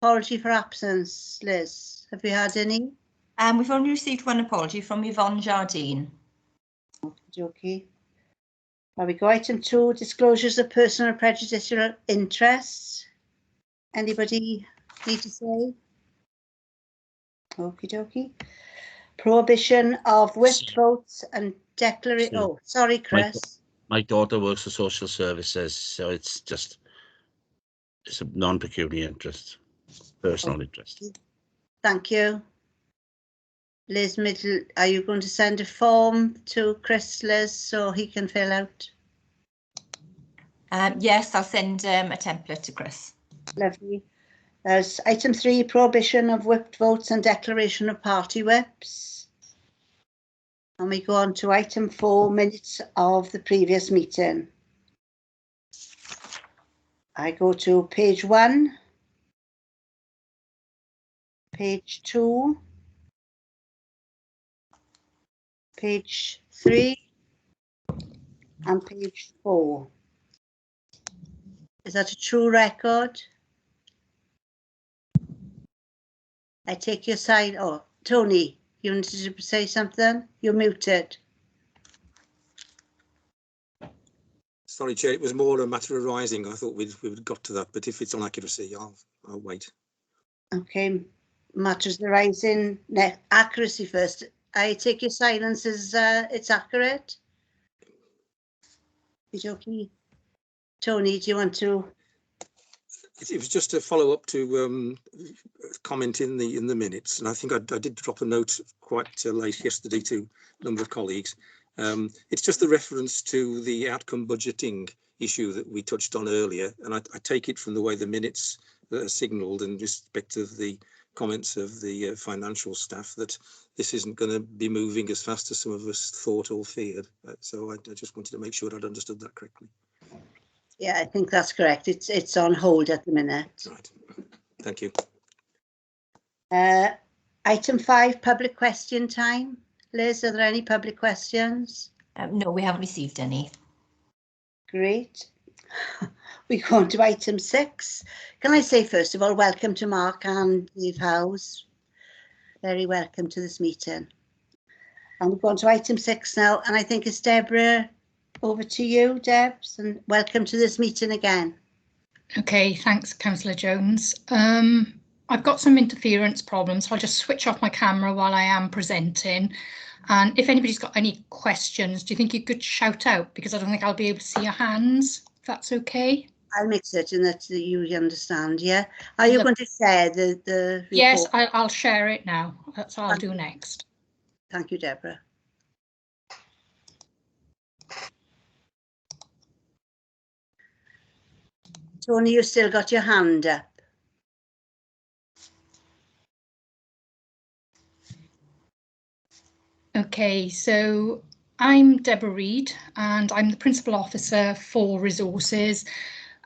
Apology for absence, Liz. Have you had any? We've only received one apology from Yvonne Jardine. Okay. There we go. Item 2, disclosures of personal prejudicial interests. Anybody need to say? Okie dokie. Prohibition of whipped votes and declaration. Oh, sorry, Chris. My daughter works for social services, so it's a non-pecuniary interest, personal interest. Thank you. Liz Middle, are you going to send a form to Chris, Liz, so he can fill out? Yes, I'll send a template to Chris. Lovely. There's item 3, prohibition of whipped votes and declaration of party whips. And we go on to item 4, minutes of the previous meeting. I go to page 1, page 2, page 3, and page 4. Is that a true record? I take your side. Oh, Tony, you wanted to say something? You're muted. Sorry, Chair, it was more a matter of rising. I thought we'd got to that, but if it's on accuracy, I'll wait. Okay, Matters arising. Accuracy first. I take your silence as it's accurate. Okay. Tony, do you want to? It was just a follow up to comment in the minutes, and I think I did drop a note quite late yesterday to a number of colleagues. It's just the reference to the outcome budgeting issue that we touched on earlier, and I take it from the way the minutes are signalled in respect of the comments of the financial staff that this isn't going to be moving as fast as some of us thought or feared. So I just wanted to make sure I'd understood that correctly. Yeah, I think that's correct. It's on hold at the minute. Right. Thank you. Item 5, public question time. Liz, are there any public questions? No, we haven't received any. Great. We go on to item 6. Can I say, first of all, welcome to Mark and Dave House. Very welcome to this meeting. And we go on to item 6 now, and I think it's Deborah. Over to you, Debs, and welcome to this meeting again. Okay, thanks, Councillor Jones. I've got some interference problems, so I'll just switch off my camera while I am presenting. And if anybody's got any questions, do you think you could shout out? Because I don't think I'll be able to see your hands, if that's okay. I'll make certain that you understand, yeah? Are you going to share the report? Yes, I'll share it now. That's what I'll do next. Thank you, Deborah. Tony, you still got your hand up. Okay, so I'm Deborah Reid and I'm the Principal Officer for Resources,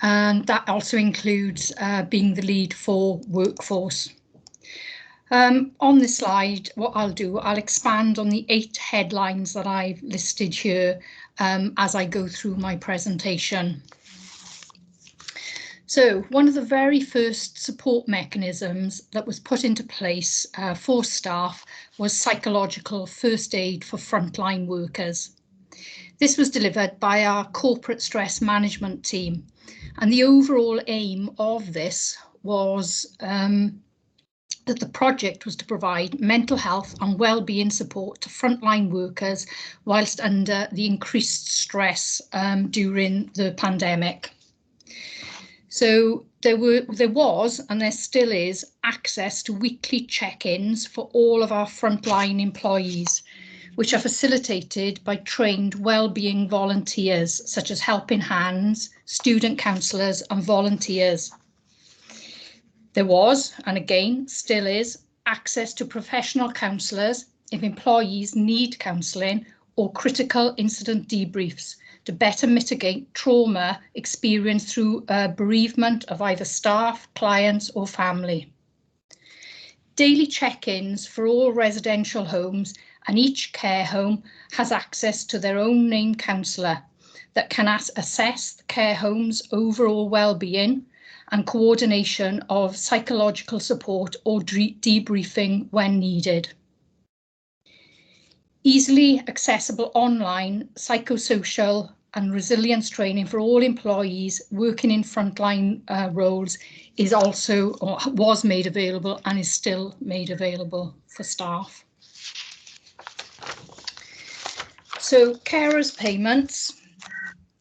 and that also includes being the lead for Workforce. On this slide, what I'll do, I'll expand on the 8 headlines that I've listed here as I go through my presentation. So one of the very first support mechanisms that was put into place for staff was psychological first aid for frontline workers. This was delivered by our corporate stress management team, and the overall aim of this was that the project was to provide mental health and well-being support to frontline workers whilst under the increased stress during the pandemic. So there was, and there still is, access to weekly check-ins for all of our frontline employees, which are facilitated by trained wellbeing volunteers, such as helping hands, student counsellors and volunteers. There was, and again still is, access to professional counsellors if employees need counselling or critical incident debriefs to better mitigate trauma experienced through bereavement of either staff, clients or family. Daily check-ins for all residential homes, and each care home has access to their own named counsellor that can assess the care home's overall well-being and coordination of psychological support or debriefing when needed. Easily accessible online psychosocial and resilience training for all employees working in frontline roles is also, or was made available and is still made available for staff. So carers payments.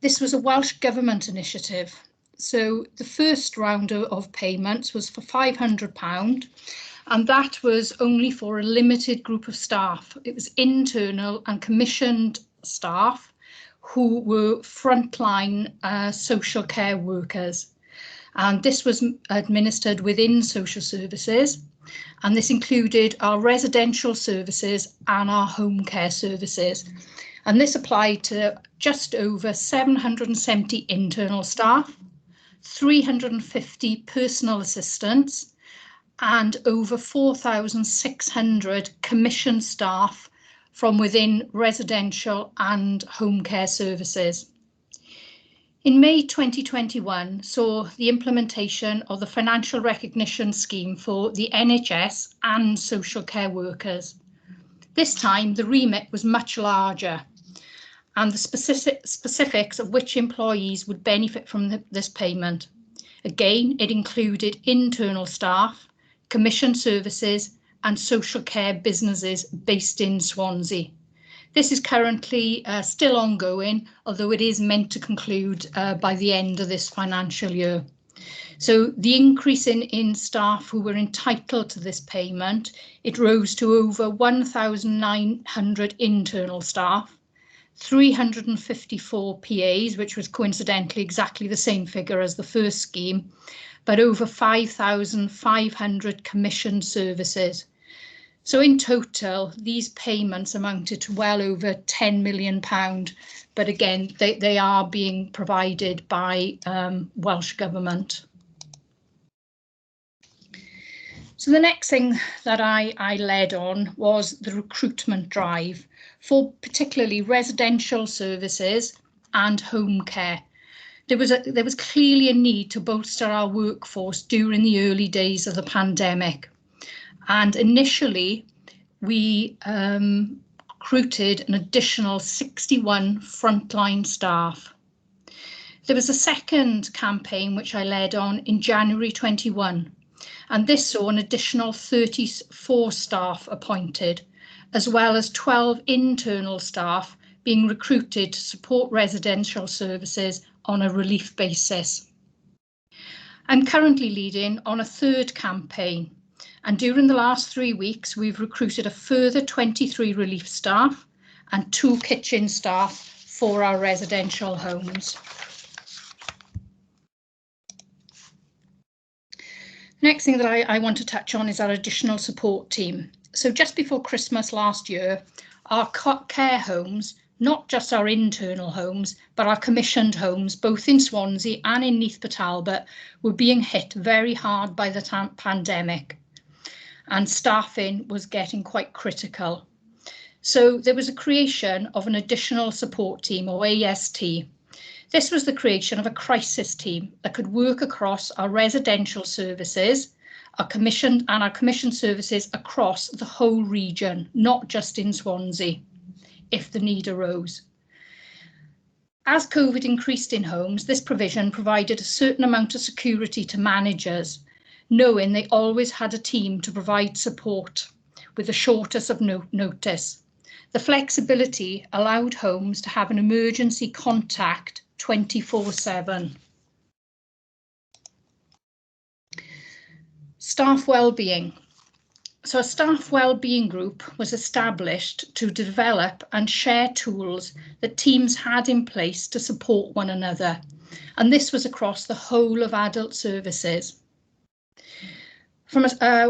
This was a Welsh Government initiative. So the first round of payments was for £500, and that was only for a limited group of staff. It was internal and commissioned staff who were frontline social care workers. And this was administered within social services. And this included our residential services and our home care services. And this applied to just over 770 internal staff, 350 personal assistants, and over 4,600 commissioned staff from within residential and home care services. In May 2021 saw the implementation of the financial recognition scheme for the NHS and social care workers. This time the remit was much larger, and the specifics of which employees would benefit from this payment. Again, it included internal staff, commissioned services and social care businesses based in Swansea. This is currently still ongoing, although it is meant to conclude by the end of this financial year. So the increase in staff who were entitled to this payment, it rose to over 1,900 internal staff, 354 PAs, which was coincidentally exactly the same figure as the first scheme, but over 5,500 commissioned services. So in total, these payments amounted to well over £10 million, but again, they are being provided by Welsh Government. So the next thing that I led on was the recruitment drive for particularly residential services and home care. There was clearly a need to bolster our workforce during the early days of the pandemic. And initially, we recruited an additional 61 frontline staff. There was a second campaign which I led on in January 21, and this saw an additional 34 staff appointed, as well as 12 internal staff being recruited to support residential services on a relief basis. I'm currently leading on a third campaign, and during the last 3 weeks, we've recruited a further 23 relief staff and 2 kitchen staff for our residential homes. Next thing that I want to touch on is our additional support team. So just before Christmas last year, our care homes, not just our internal homes, but our commissioned homes, both in Swansea and in Neath Talbot, were being hit very hard by the pandemic, and staffing was getting quite critical. So there was a creation of an additional support team, or AST. This was the creation of a crisis team that could work across our residential services, our commissioned services across the whole region, not just in Swansea, if the need arose. As COVID increased in homes, this provision provided a certain amount of security to managers, knowing they always had a team to provide support with the shortest of notice. The flexibility allowed homes to have an emergency contact 24/7. Staff wellbeing. So a staff wellbeing group was established to develop and share tools that teams had in place to support one another, and this was across the whole of adult services.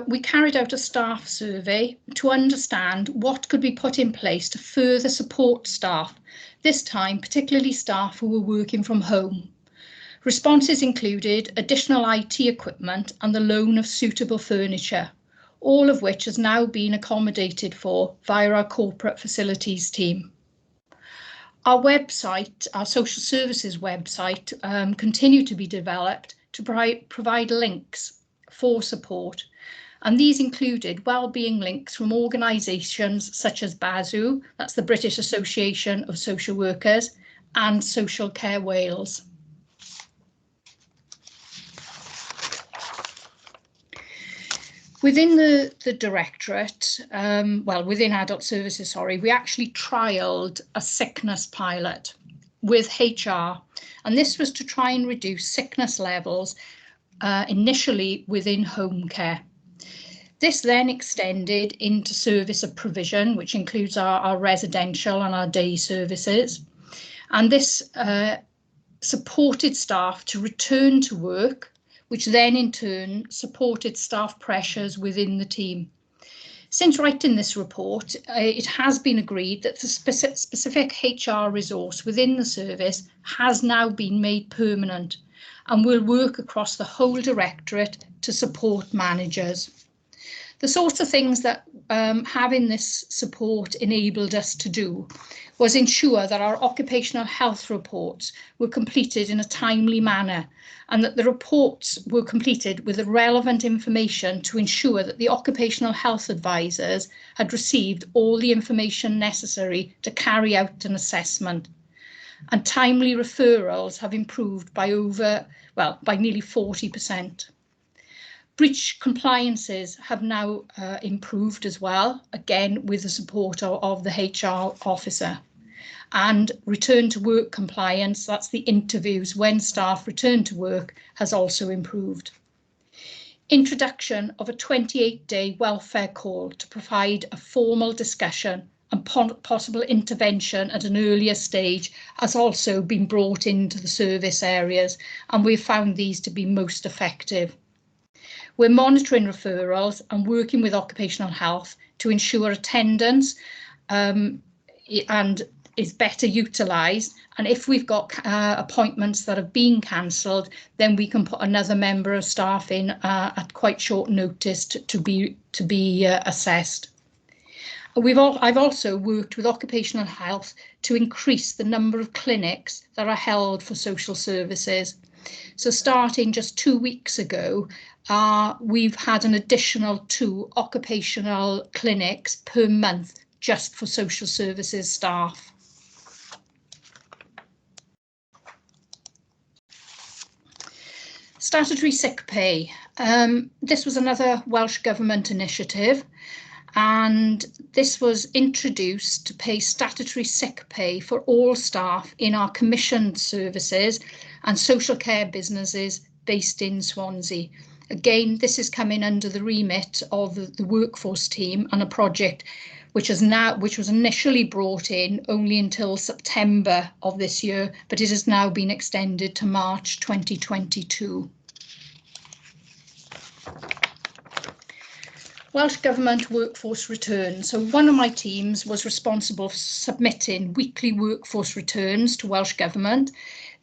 We carried out a staff survey to understand what could be put in place to further support staff, this time particularly staff who were working from home. Responses included additional IT equipment and the loan of suitable furniture, all of which has now been accommodated for via our corporate facilities team. Our website, our social services website, continued to be developed to provide links for support. And these included wellbeing links from organisations such as BASW, that's the British Association of Social Workers, and Social Care Wales. Within the directorate, within adult services, sorry, we actually trialled a sickness pilot with HR, and this was to try and reduce sickness levels initially within home care. This then extended into service of provision, which includes our residential and our day services. And this supported staff to return to work, which then in turn supported staff pressures within the team. Since writing this report, it has been agreed that the specific HR resource within the service has now been made permanent and will work across the whole directorate to support managers. The sorts of things that having this support enabled us to do was ensure that our occupational health reports were completed in a timely manner, and that the reports were completed with the relevant information to ensure that the occupational health advisors had received all the information necessary to carry out an assessment. And timely referrals have improved by nearly 40%. Breach compliances have now improved as well, again with the support of the HR officer. And return to work compliance, that's the interviews when staff return to work, has also improved. Introduction of a 28-day welfare call to provide a formal discussion and possible intervention at an earlier stage has also been brought into the service areas, and we've found these to be most effective. We're monitoring referrals and working with occupational health to ensure attendance and is better utilised. And if we've got appointments that have been cancelled, then we can put another member of staff in at quite short notice to be assessed. I've also worked with occupational health to increase the number of clinics that are held for social services. So starting just 2 weeks ago, we've had an additional 2 occupational clinics per month just for social services staff. Statutory sick pay. This was another Welsh Government initiative, and this was introduced to pay statutory sick pay for all staff in our commissioned services and social care businesses based in Swansea. Again, this is coming under the remit of the workforce team and a project which was initially brought in only until September of this year, but it has now been extended to March 2022. Welsh Government workforce returns. So one of my teams was responsible for submitting weekly workforce returns to Welsh Government.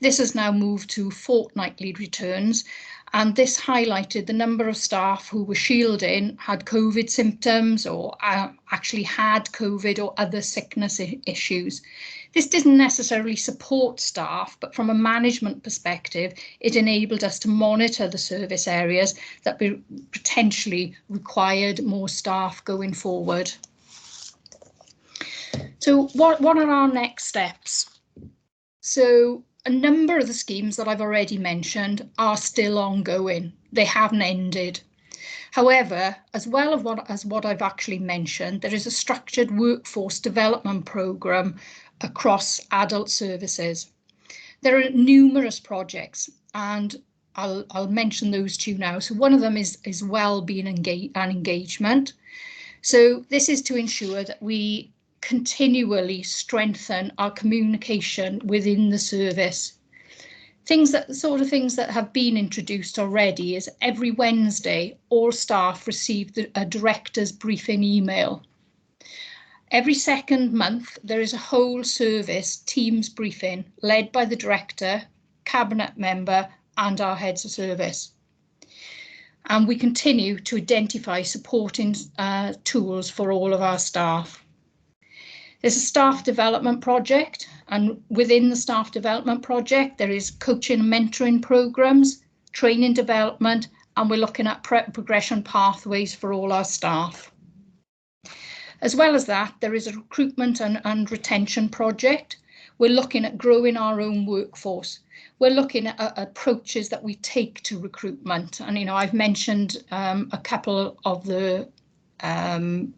This has now moved to fortnightly returns, and this highlighted the number of staff who were shielding, had COVID symptoms, or actually had COVID or other sickness issues. This didn't necessarily support staff, but from a management perspective, it enabled us to monitor the service areas that potentially required more staff going forward. So what are our next steps? So a number of the schemes that I've already mentioned are still ongoing. They haven't ended. However, as well as what I've actually mentioned, there is a structured workforce development programme across adult services. There are numerous projects, and I'll mention those to you now. So one of them is wellbeing and engagement. So this is to ensure that we continually strengthen our communication within the service. The sort of things that have been introduced already is every Wednesday, all staff receive a director's briefing email. Every second month, there is a whole service Teams briefing led by the director, cabinet member, and our heads of service. And we continue to identify supporting tools for all of our staff. There's a staff development project, and within the staff development project, there is coaching and mentoring programs, training development, and we're looking at progression pathways for all our staff. As well as that, there is a recruitment and retention project. We're looking at growing our own workforce. We're looking at approaches that we take to recruitment. And, you know, I've mentioned a couple of the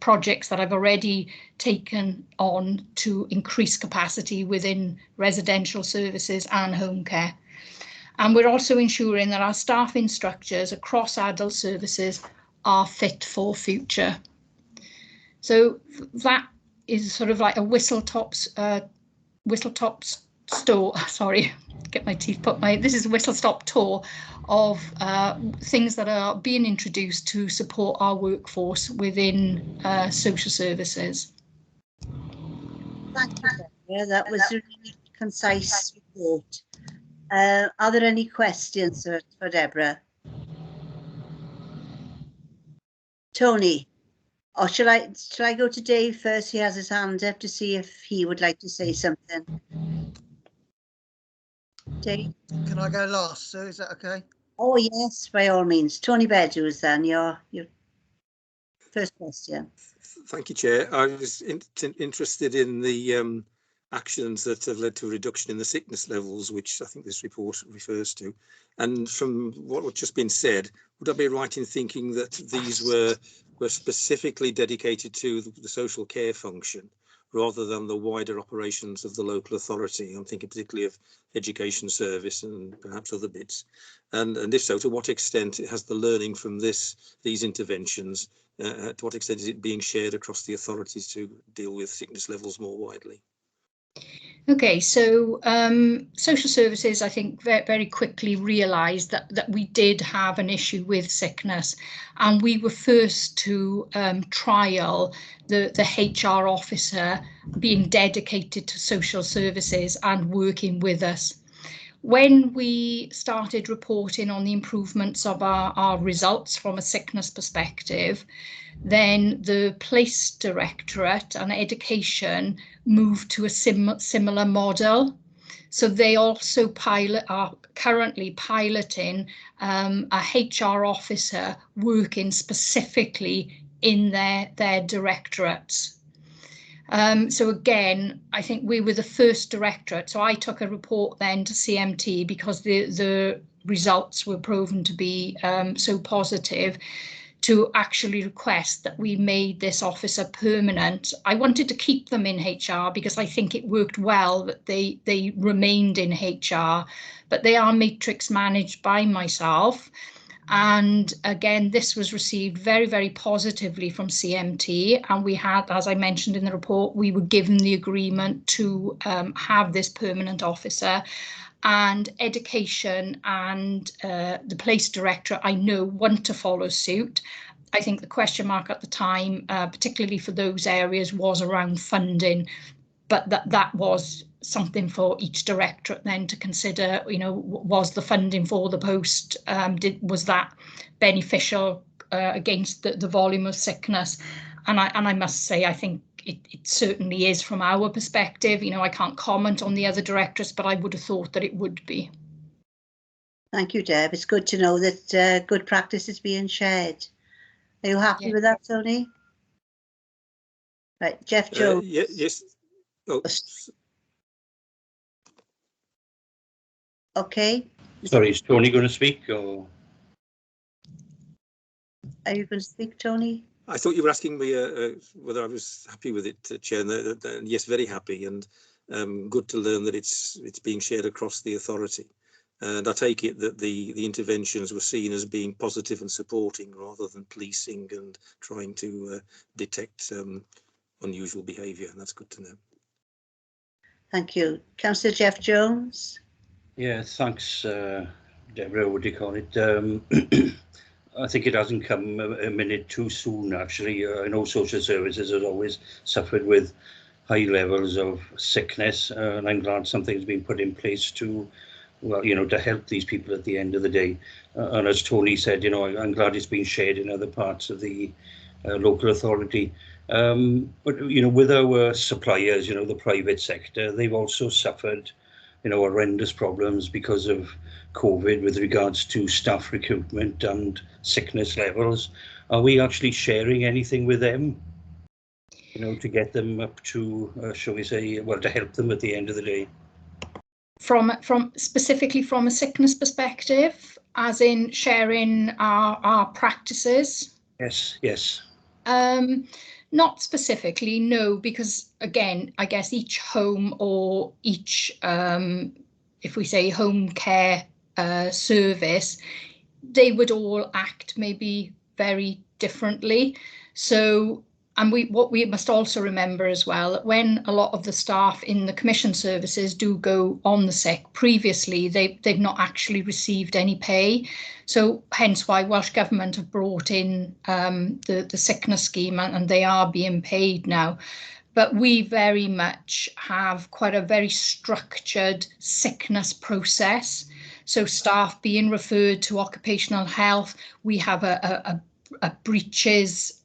projects that I've already taken on to increase capacity within residential services and home care. And we're also ensuring that our staffing structures across adult services are fit for future. So that is sort of like a whistle-top store. Sorry, get my teeth put. This is a whistle-stop tour of things that are being introduced to support our workforce within social services. Thank you, Deborah. That was a really concise report. Are there any questions for Deborah? Tony, or shall I go to Dave first? He has his hand up to see if he would like to say something. Dave? Can I go last, Sue? Is that okay? Oh yes, by all means. Tony Beddoes, then your first question. Thank you, Chair. I was interested in the actions that have led to a reduction in the sickness levels, which I think this report refers to. And from what's just been said, would I be right in thinking that these were specifically dedicated to the social care function rather than the wider operations of the local authority? I'm thinking particularly of education service and perhaps other bits. And if so, to what extent has the learning from these interventions, to what extent is it being shared across the authorities to deal with sickness levels more widely? Okay, so social services, I think, very quickly realised that we did have an issue with sickness, and we were first to trial the HR officer being dedicated to social services and working with us. When we started reporting on the improvements of our results from a sickness perspective, then the Place Directorate and Education moved to a similar model. So they also are currently piloting a HR officer working specifically in their directorates. So again, I think we were the first directorate. So I took a report then to CMT because the results were proven to be so positive, to actually request that we made this officer permanent. I wanted to keep them in HR because I think it worked well that they remained in HR, but they are matrix managed by myself. And again, this was received very, very positively from CMT. And we had, as I mentioned in the report, we were given the agreement to have this permanent officer. And Education and the Place Directorate, I know, want to follow suit. I think the question mark at the time, particularly for those areas, was around funding, but that was something for each directorate then to consider. You know, was the funding for the post, was that beneficial against the volume of sickness? And I must say, I think it certainly is from our perspective. You know, I can't comment on the other directorates, but I would have thought that it would be. Thank you, Deb. It's good to know that good practice is being shared. Are you happy with that, Tony? Right, Jeff Jones. Yes. Oh. Okay. Sorry, is Tony going to speak, or? Are you going to speak, Tony? I thought you were asking me whether I was happy with it, Chair. And yes, very happy, and good to learn that it's being shared across the authority. And I take it that the interventions were seen as being positive and supporting rather than policing and trying to detect unusual behaviour, and that's good to know. Thank you. Councillor Jeff Jones. Yeah, thanks, Deborah, what do you call it? I think it hasn't come a minute too soon, actually. I know social services has always suffered with high levels of sickness, and I'm glad something's been put in place to, well, you know, to help these people at the end of the day. And as Tony said, you know, I'm glad it's been shared in other parts of the local authority. But, you know, with our suppliers, you know, the private sector, they've also suffered horrendous problems because of COVID with regards to staff recruitment and sickness levels. Are we actually sharing anything with them, to get them up to, shall we say, well, to help them at the end of the day? From specifically from a sickness perspective, as in sharing our practices? Yes. Not specifically, no, because again, I guess each home or each, if we say home care service, they would all act maybe very differently. So, and what we must also remember as well, that when a lot of the staff in the commission services do go on the sick, previously they've not actually received any pay. So hence why Welsh Government have brought in the sickness scheme, and they are being paid now. But we very much have quite a very structured sickness process. So staff being referred to occupational health, we have a breaches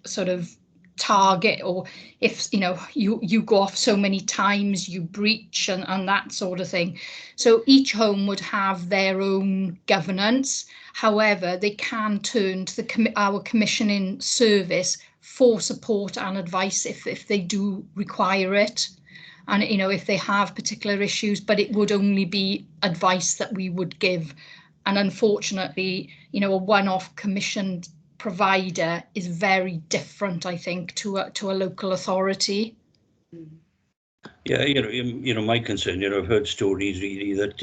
sort of target, or if you go off so many times you breach, and that sort of thing. So each home would have their own governance. However, they can turn to our commissioning service for support and advice if they do require it, and if they have particular issues, but it would only be advice that we would give. And unfortunately, a one-off commissioned provider is very different, I think, to a local authority. Yeah, my concern, I've heard stories really that,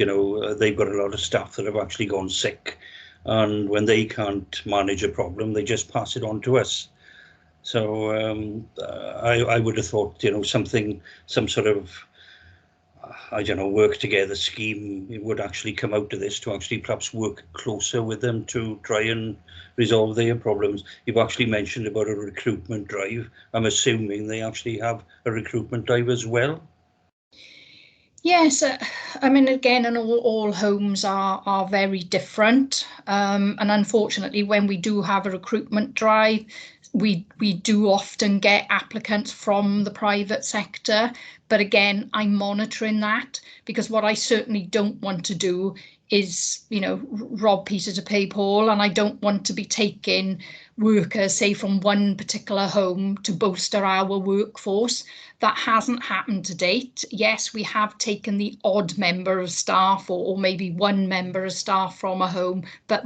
they've got a lot of staff that have actually gone sick, and when they can't manage a problem, they just pass it on to us. So I would have thought, some sort of, work together scheme, it would actually come out of this to actually perhaps work closer with them to try and resolve their problems. You've actually mentioned about a recruitment drive. I'm assuming they actually have a recruitment drive as well. Yes, I mean, again, and all homes are very different, and unfortunately, when we do have a recruitment drive, we do often get applicants from the private sector. But again, I'm monitoring that, because what I certainly don't want to do is, rob Peter to pay Paul, and I don't want to be taking workers, say, from one particular home to bolster our workforce. That hasn't happened to date. Yes, we have taken the odd member of staff, or maybe one member of staff from a home, but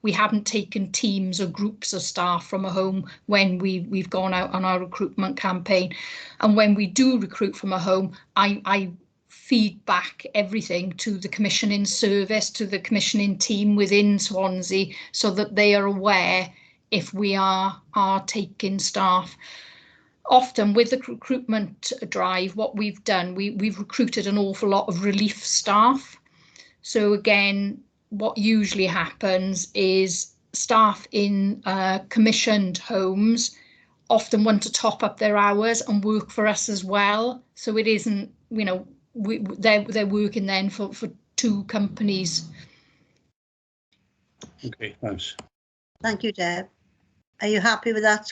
we haven't taken teams or groups of staff from a home when we've gone out on our recruitment campaign. And when we do recruit from a home, I feed back everything to the commissioning service, to the commissioning team within Swansea, so that they are aware if we are taking staff. Often with the recruitment drive, what we've done, we've recruited an awful lot of relief staff. So again, what usually happens is staff in commissioned homes often want to top up their hours and work for us as well. So it isn't, they're working then for two companies. Okay, thanks. Thank you, Deb. Are you happy with that,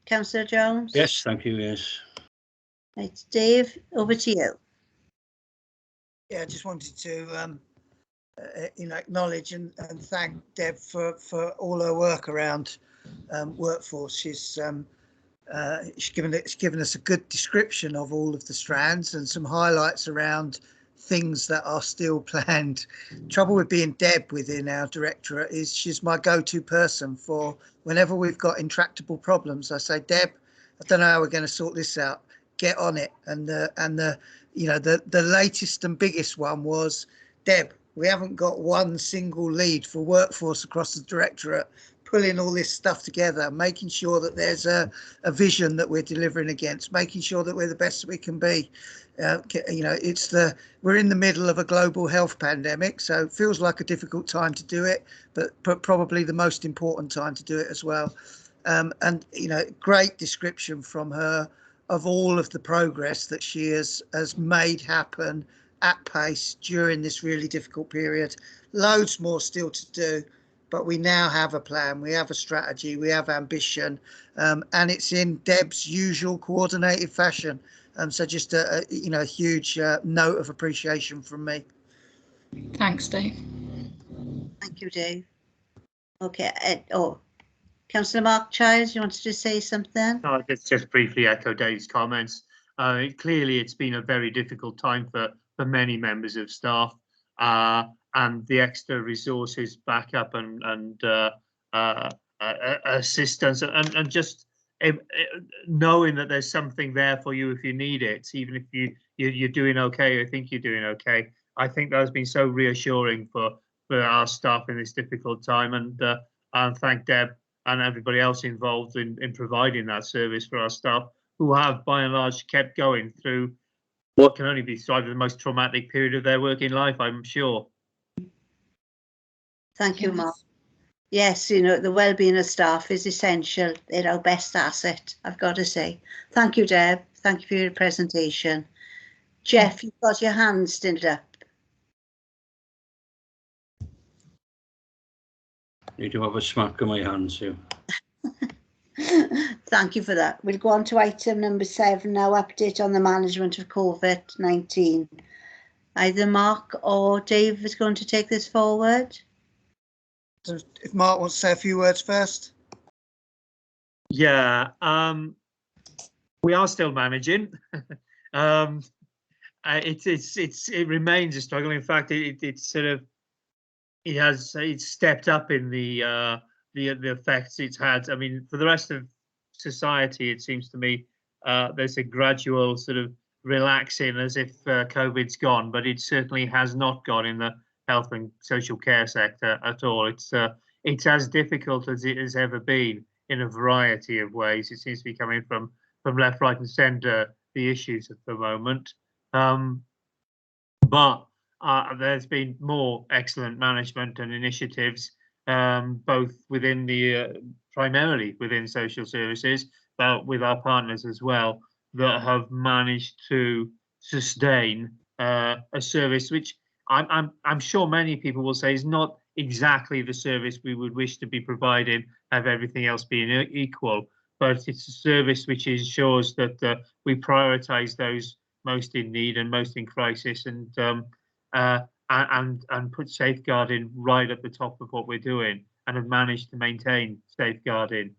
Councillor Jones? Yes, thank you, yes. Right, Dave, over to you. Yeah, I just wanted to acknowledge and thank Deb for all her work around workforce. She's given us a good description of all of the strands and some highlights around things that are still planned. Trouble with being Deb within our directorate is she's my go-to person for whenever we've got intractable problems. I say, Deb, I don't know how we're going to sort this out. Get on it. And the latest and biggest one was, Deb, we haven't got one single lead for workforce across the directorate, pulling all this stuff together, making sure that there's a vision that we're delivering against, making sure that we're the best we can be. We're in the middle of a global health pandemic, so it feels like a difficult time to do it, but probably the most important time to do it as well. Great description from her of all of the progress that she has made happen at pace during this really difficult period. Loads more still to do, but we now have a plan, we have a strategy, we have ambition, and it's in Deb's usual coordinated fashion. So just a huge note of appreciation from me. Thanks, Dave. Thank you, Dave. Okay. Councillor Mark Childs, you wanted to say something? No, just briefly echo Dave's comments. Clearly, it's been a very difficult time for many members of staff, and the extra resources, backup, and assistance, and just knowing that there's something there for you if you need it, even if you're doing okay or think you're doing okay. I think that has been so reassuring for our staff in this difficult time, and thank Deb and everybody else involved in providing that service for our staff, who have by and large kept going through what can only be described as the most traumatic period of their working life, I'm sure. Thank you, Mark. Yes, the well-being of staff is essential. They're our best asset, I've got to say. Thank you, Deb. Thank you for your presentation. Jeff, you've got your hand stood up. Need to have a smack of my hands here. Thank you for that. We'll go on to item number 7 now, update on the management of COVID-19. Either Mark or Dave is going to take this forward. So if Mark wants to say a few words first. Yeah, we are still managing. It remains a struggle. In fact, it's stepped up in the effects it's had. I mean, for the rest of society, it seems to me there's a gradual sort of relaxing as if COVID's gone, but it certainly has not gone in the health and social care sector at all. It's as difficult as it has ever been in a variety of ways. It seems to be coming from left, right, and centre, the issues at the moment. But there's been more excellent management and initiatives, both within primarily within social services, but with our partners as well, that have managed to sustain a service which I'm sure many people will say is not exactly the service we would wish to be providing, have everything else being equal, but it's a service which ensures that we prioritise those most in need and most in crisis, and put safeguarding right at the top of what we're doing, and have managed to maintain safeguarding.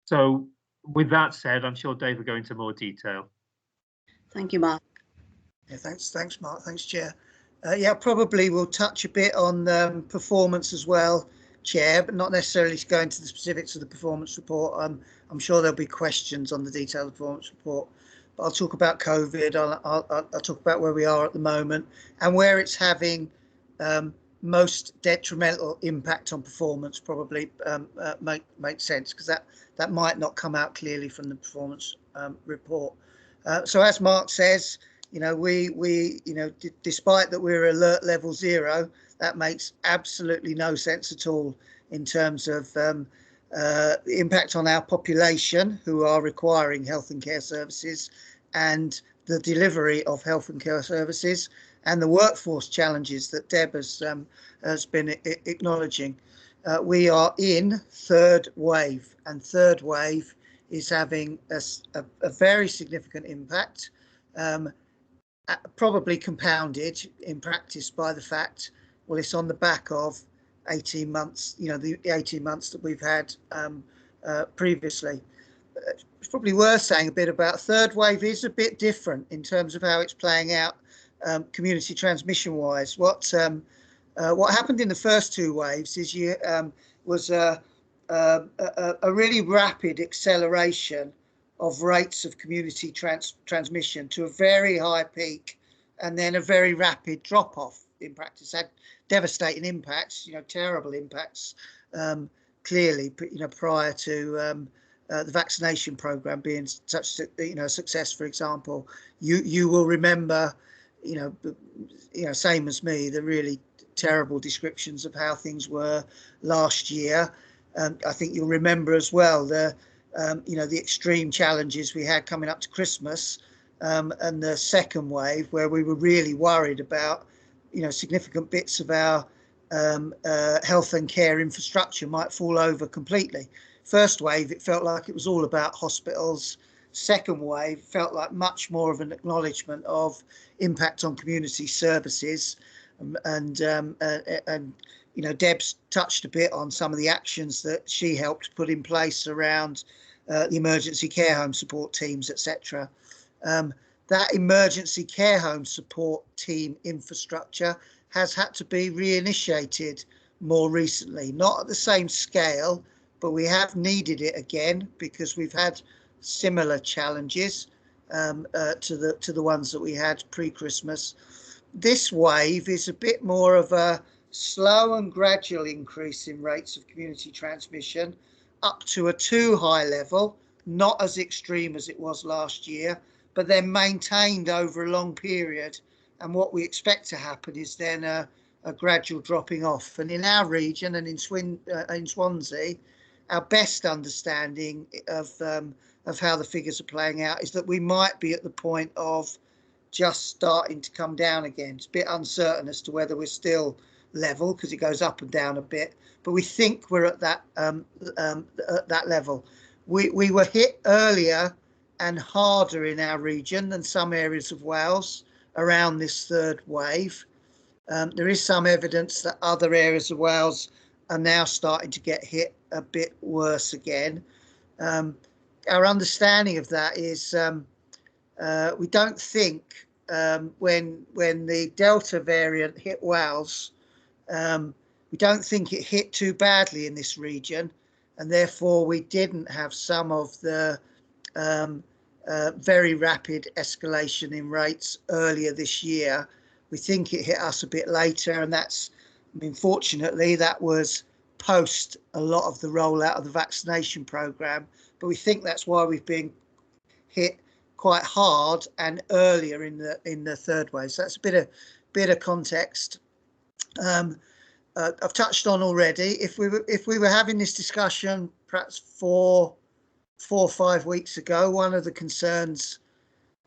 So with that said, I'm sure Dave will go into more detail. Thank you, Mark. Yeah, thanks, Mark. Thanks, Chair. Yeah, probably we'll touch a bit on performance as well, Chair, but not necessarily to go into the specifics of the performance report. I'm sure there'll be questions on the detailed performance report. But I'll talk about COVID. I'll talk about where we are at the moment and where it's having most detrimental impact on performance. Probably make sense, because that might not come out clearly from the performance report. So as Mark says, despite that we're alert level 0, that makes absolutely no sense at all in terms of the impact on our population who are requiring health and care services, and the delivery of health and care services, and the workforce challenges that Deb has been acknowledging. We are in third wave, and third wave is having a very significant impact, probably compounded in practice by the fact, well, it's on the back of 18 months, the 18 months that we've had previously. It's probably worth saying a bit about third wave is a bit different in terms of how it's playing out community transmission wise. What happened in the first 2 waves is was a really rapid acceleration of rates of community transmission to a very high peak, and then a very rapid drop off in practice. Had devastating impacts, terrible impacts, clearly, prior to the vaccination program being such a success. For example, you will remember, same as me, the really terrible descriptions of how things were last year. I think you'll remember as well the extreme challenges we had coming up to Christmas, and the second wave, where we were really worried about, significant bits of our health and care infrastructure might fall over completely. First wave, it felt like it was all about hospitals second wave felt like much more of an acknowledgement of impact on community services, and you know, Deb's touched a bit on some of the actions that she helped put in place around the emergency care home support teams, etc. That emergency care home support team infrastructure has had to be reinitiated more recently, not at the same scale, but we have needed it again because we've had similar challenges to the ones that we had pre-Christmas. This wave is a bit more of a slow and gradual increase in rates of community transmission up to a too high level, not as extreme as it was last year, but then maintained over a long period. And what we expect to happen is then a gradual dropping off. And in our region and in Swansea, our best understanding of how the figures are playing out is that we might be at the point of just starting to come down again. It's a bit uncertain as to whether we're still level because it goes up and down a bit, but we think we're at that level. We were hit earlier and harder in our region than some areas of Wales around this third wave. There is some evidence that other areas of Wales are now starting to get hit a bit worse again. Our understanding of that is we don't think when the Delta variant hit Wales, we don't think it hit too badly in this region, and therefore we didn't have some of the very rapid escalation in rates earlier this year. We think it hit us a bit later, and that's, I mean, fortunately, that was post a lot of the rollout of the vaccination programme, but we think that's why we've been hit quite hard and earlier in the third wave. So that's a bit of context. I've touched on already. If we were having this discussion perhaps 4 or 5 weeks ago, one of the concerns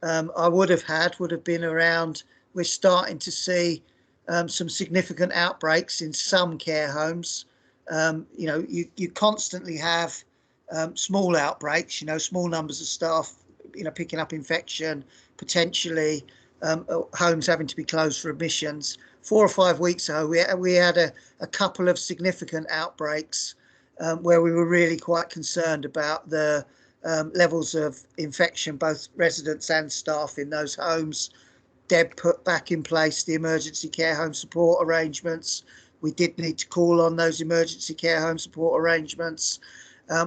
I would have been around, we're starting to see some significant outbreaks in some care homes. You know, you constantly have small outbreaks, you know, small numbers of staff, you know, picking up infection, potentially homes having to be closed for admissions. 4 or 5 weeks ago, we had a couple of significant outbreaks where we were really quite concerned about the levels of infection, both residents and staff in those homes. Deb put back in place the emergency care home support arrangements. We did need to call on those emergency care home support arrangements.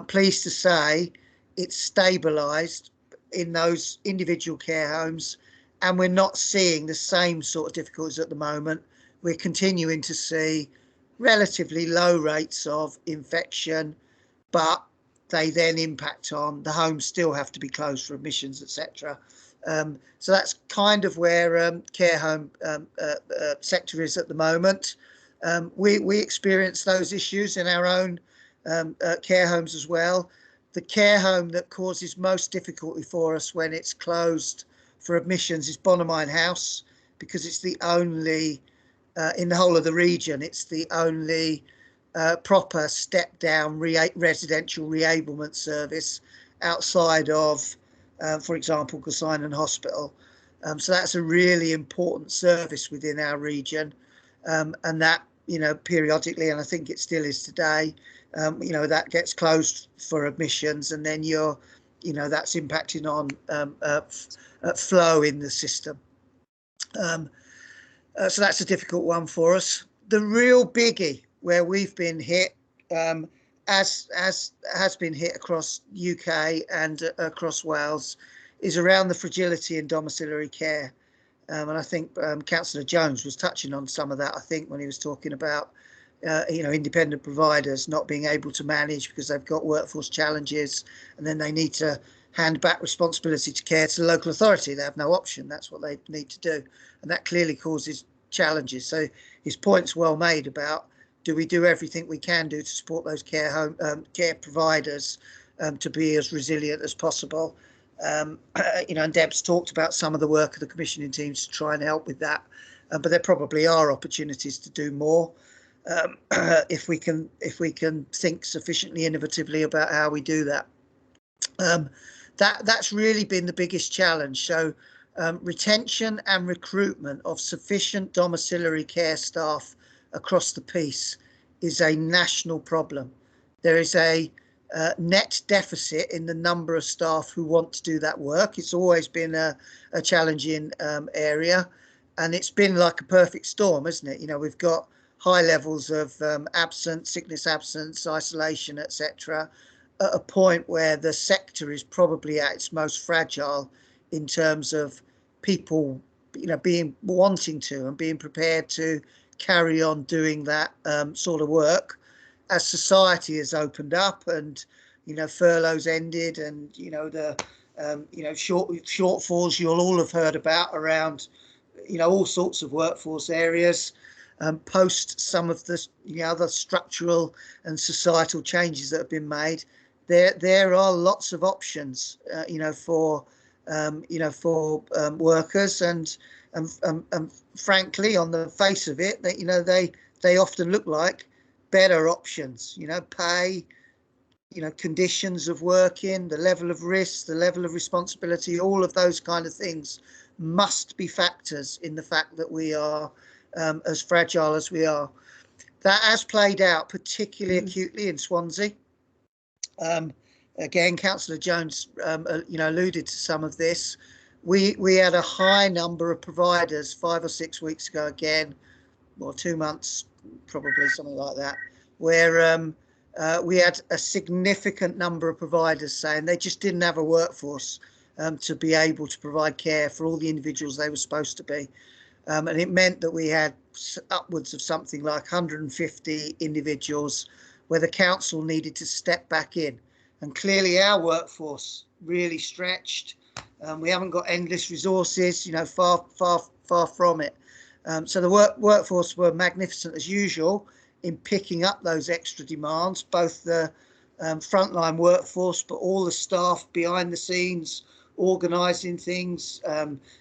Pleased to say it's stabilised in those individual care homes, and we're not seeing the same sort of difficulties at the moment. We're continuing to see relatively low rates of infection, but they then impact on the homes still have to be closed for admissions, etc. So that's kind of where care home sector is at the moment. We experience those issues in our own care homes as well. The care home that causes most difficulty for us when it's closed for admissions is Bonamine House, because it's the only, in the whole of the region, it's the only proper step-down residential reablement service outside of, for example, Gosainon Hospital. So that's a really important service within our region, and that, you know, periodically, and I think it still is today, you know, that gets closed for admissions, and then you're, you know, that's impacting on flow in the system. So that's a difficult one for us. The real biggie where we've been hit, as has been hit across UK and across Wales, is around the fragility in domiciliary care. And I think Councillor Jones was touching on some of that, I think, when he was talking about you know, independent providers not being able to manage because they've got workforce challenges, and then they need to hand back responsibility to care to the local authority. They have no option. That's what they need to do, and that clearly causes challenges. So his point's well made about, do we do everything we can do to support those care home care providers to be as resilient as possible? You know, and Deb's talked about some of the work of the commissioning teams to try and help with that, but there probably are opportunities to do more if we can think sufficiently innovatively about how we do that. that's really been the biggest challenge. So retention and recruitment of sufficient domiciliary care staff across the piece is a national problem. There is a net deficit in the number of staff who want to do that work. It's always been a challenging area, and it's been like a perfect storm, isn't it? You know, we've got high levels of absence, sickness absence, isolation, etc., at a point where the sector is probably at its most fragile in terms of people, you know, wanting to and being prepared to carry on doing that sort of work as society has opened up and, you know, furloughs ended and, you know, the shortfalls you'll all have heard about around, you know, all sorts of workforce areas post some of the, you know, other structural and societal changes that have been made. There are lots of options, you know, for workers, and frankly, on the face of it, that, you know, they often look like better options. You know, pay, you know, conditions of working, the level of risk, the level of responsibility, all of those kind of things must be factors in the fact that we are as fragile as we are. That has played out particularly acutely in Swansea. Again, Councillor Jones, you know, alluded to some of this. We had a high number of providers 5 or 6 weeks ago, again, or 2 months, probably something like that, where we had a significant number of providers saying they just didn't have a workforce to be able to provide care for all the individuals they were supposed to be. And it meant that we had upwards of something like 150 individuals where the council needed to step back in. And clearly our workforce really stretched. We haven't got endless resources, you know, far from it. So the workforce were magnificent as usual in picking up those extra demands, both the frontline workforce, but all the staff behind the scenes, organising things,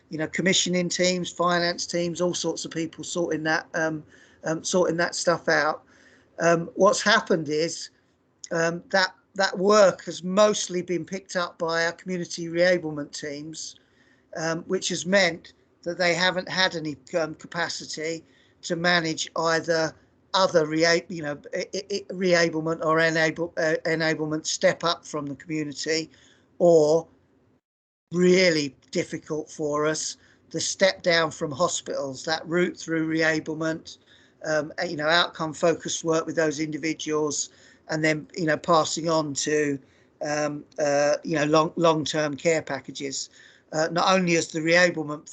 you know, commissioning teams, finance teams, all sorts of people sorting that stuff out. What's happened is that work has mostly been picked up by our community reablement teams, which has meant that they haven't had any capacity to manage either other reablement or enablement step up from the community, or really difficult for us, the step down from hospitals, that route through reablement, you know, outcome focused work with those individuals, and then, you know, passing on to you know, long-term care packages. Not only has the reablement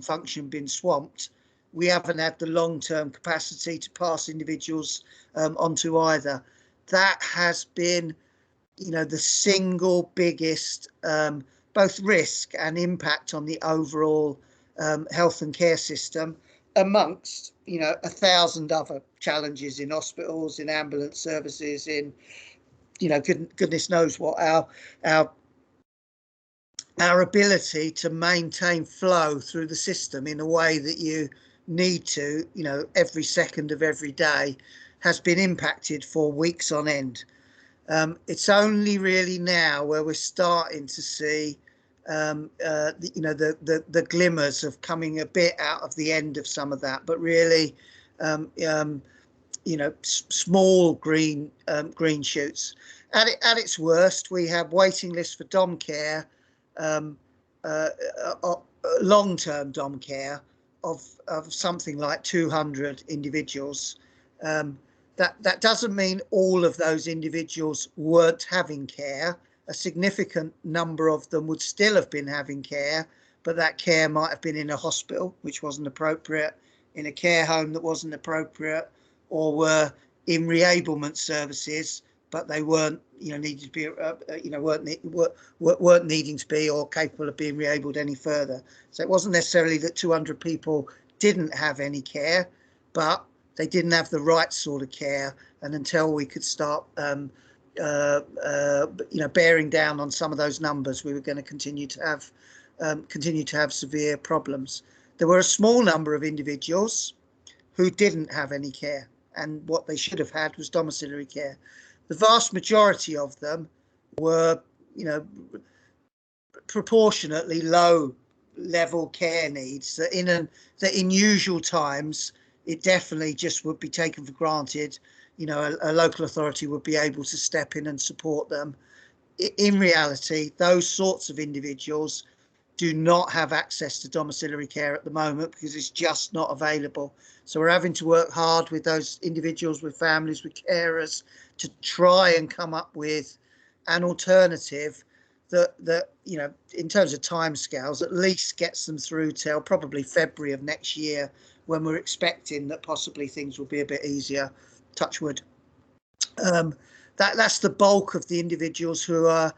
function been swamped, we haven't had the long-term capacity to pass individuals onto either. That has been, you know, the single biggest both risk and impact on the overall health and care system, amongst, you know, 1,000 other challenges in hospitals, in ambulance services, in, you know, goodness knows what. Our ability to maintain flow through the system in a way that you need to, you know, every second of every day has been impacted for weeks on end. It's only really now where we're starting to see, you know, the glimmers of coming a bit out of the end of some of that, but really, you know, small green shoots. At its worst, we have waiting lists for dom care, long-term dom care of something like 200 individuals. That doesn't mean all of those individuals weren't having care. A significant number of them would still have been having care, but that care might have been in a hospital, which wasn't appropriate, in a care home that wasn't appropriate, or were in reablement services, but they weren't, you know, needed to be, you know, weren't needing to be or capable of being reabled any further. So it wasn't necessarily that 200 people didn't have any care, but they didn't have the right sort of care. And until we could start, you know, bearing down on some of those numbers, we were going to continue to have severe problems. There were a small number of individuals who didn't have any care, and what they should have had was domiciliary care. The vast majority of them were, you know, proportionately low level care needs that in usual times it definitely just would be taken for granted. You know, a local authority would be able to step in and support them. In reality, those sorts of individuals do not have access to domiciliary care at the moment because it's just not available. So we're having to work hard with those individuals, with families, with carers, to try and come up with an alternative that you know, in terms of timescales, at least gets them through till probably February of next year, when we're expecting that possibly things will be a bit easier. Touch wood. That's the bulk of the individuals who are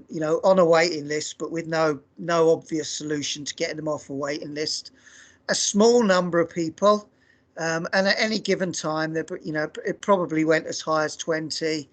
you know, on a waiting list, but with no obvious solution to getting them off a waiting list. A small number of people, and at any given time, you know, it probably went as high as 20.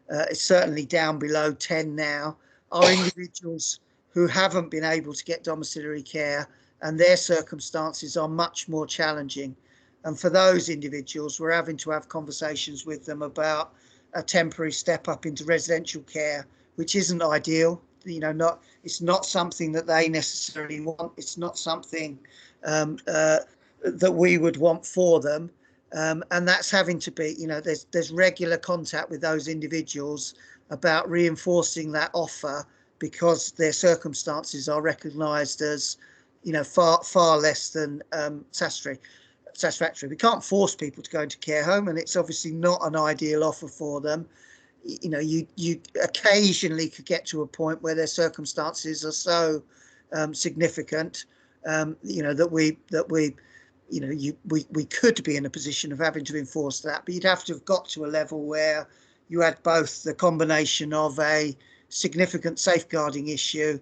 It's certainly down below 10 now. Are individuals who haven't been able to get domiciliary care, and their circumstances are much more challenging. And for those individuals, we're having to have conversations with them about a temporary step up into residential care, which isn't ideal. You know, it's not something that they necessarily want. It's not something that we would want for them. And that's having to be, you know, there's regular contact with those individuals about reinforcing that offer, because their circumstances are recognised as, you know, far less than satisfactory. We can't force people to go into care home, and it's obviously not an ideal offer for them. You know, you occasionally could get to a point where their circumstances are so significant, you know, that we could be in a position of having to enforce that, but you'd have to have got to a level where you had both the combination of a significant safeguarding issue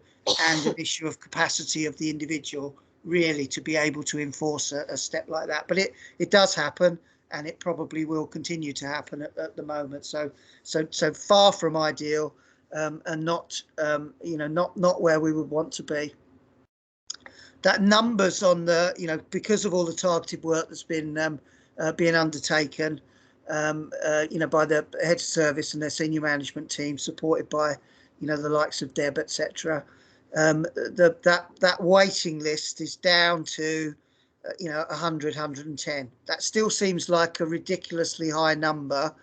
and an issue of capacity of the individual, really, to be able to enforce a step like that. But it does happen, and it probably will continue to happen at the moment. So far from ideal, and not you know, not where we would want to be. That numbers on the, you know, because of all the targeted work that's been being undertaken, you know, by the head of service and their senior management team, supported by, you know, the likes of Deb, etc. That waiting list is down to, you know, 100, 110. That still seems like a ridiculously high number,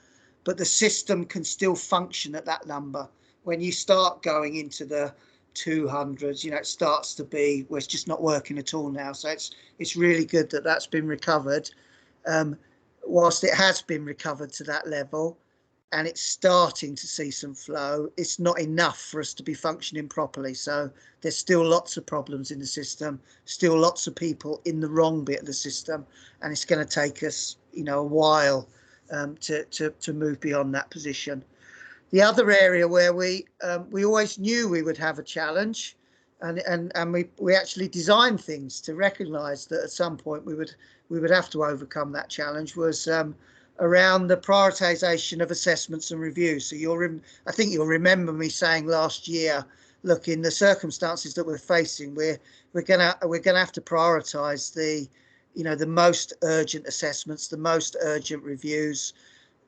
but the system can still function at that number. When you start going into the 200s, you know, it starts to be where it's just not working at all now. So it's really good that that's been recovered. Whilst it has been recovered to that level and it's starting to see some flow, it's not enough for us to be functioning properly. So there's still lots of problems in the system, still lots of people in the wrong bit of the system, and it's going to take us, you know, a while to move beyond that position. The other area where we always knew we would have a challenge, and we actually designed things to recognise that at some point we would have to overcome that challenge, was around the prioritisation of assessments and reviews. So I think you'll remember me saying last year, look, in the circumstances that we're facing, we're gonna have to prioritise the, you know, the most urgent assessments, the most urgent reviews.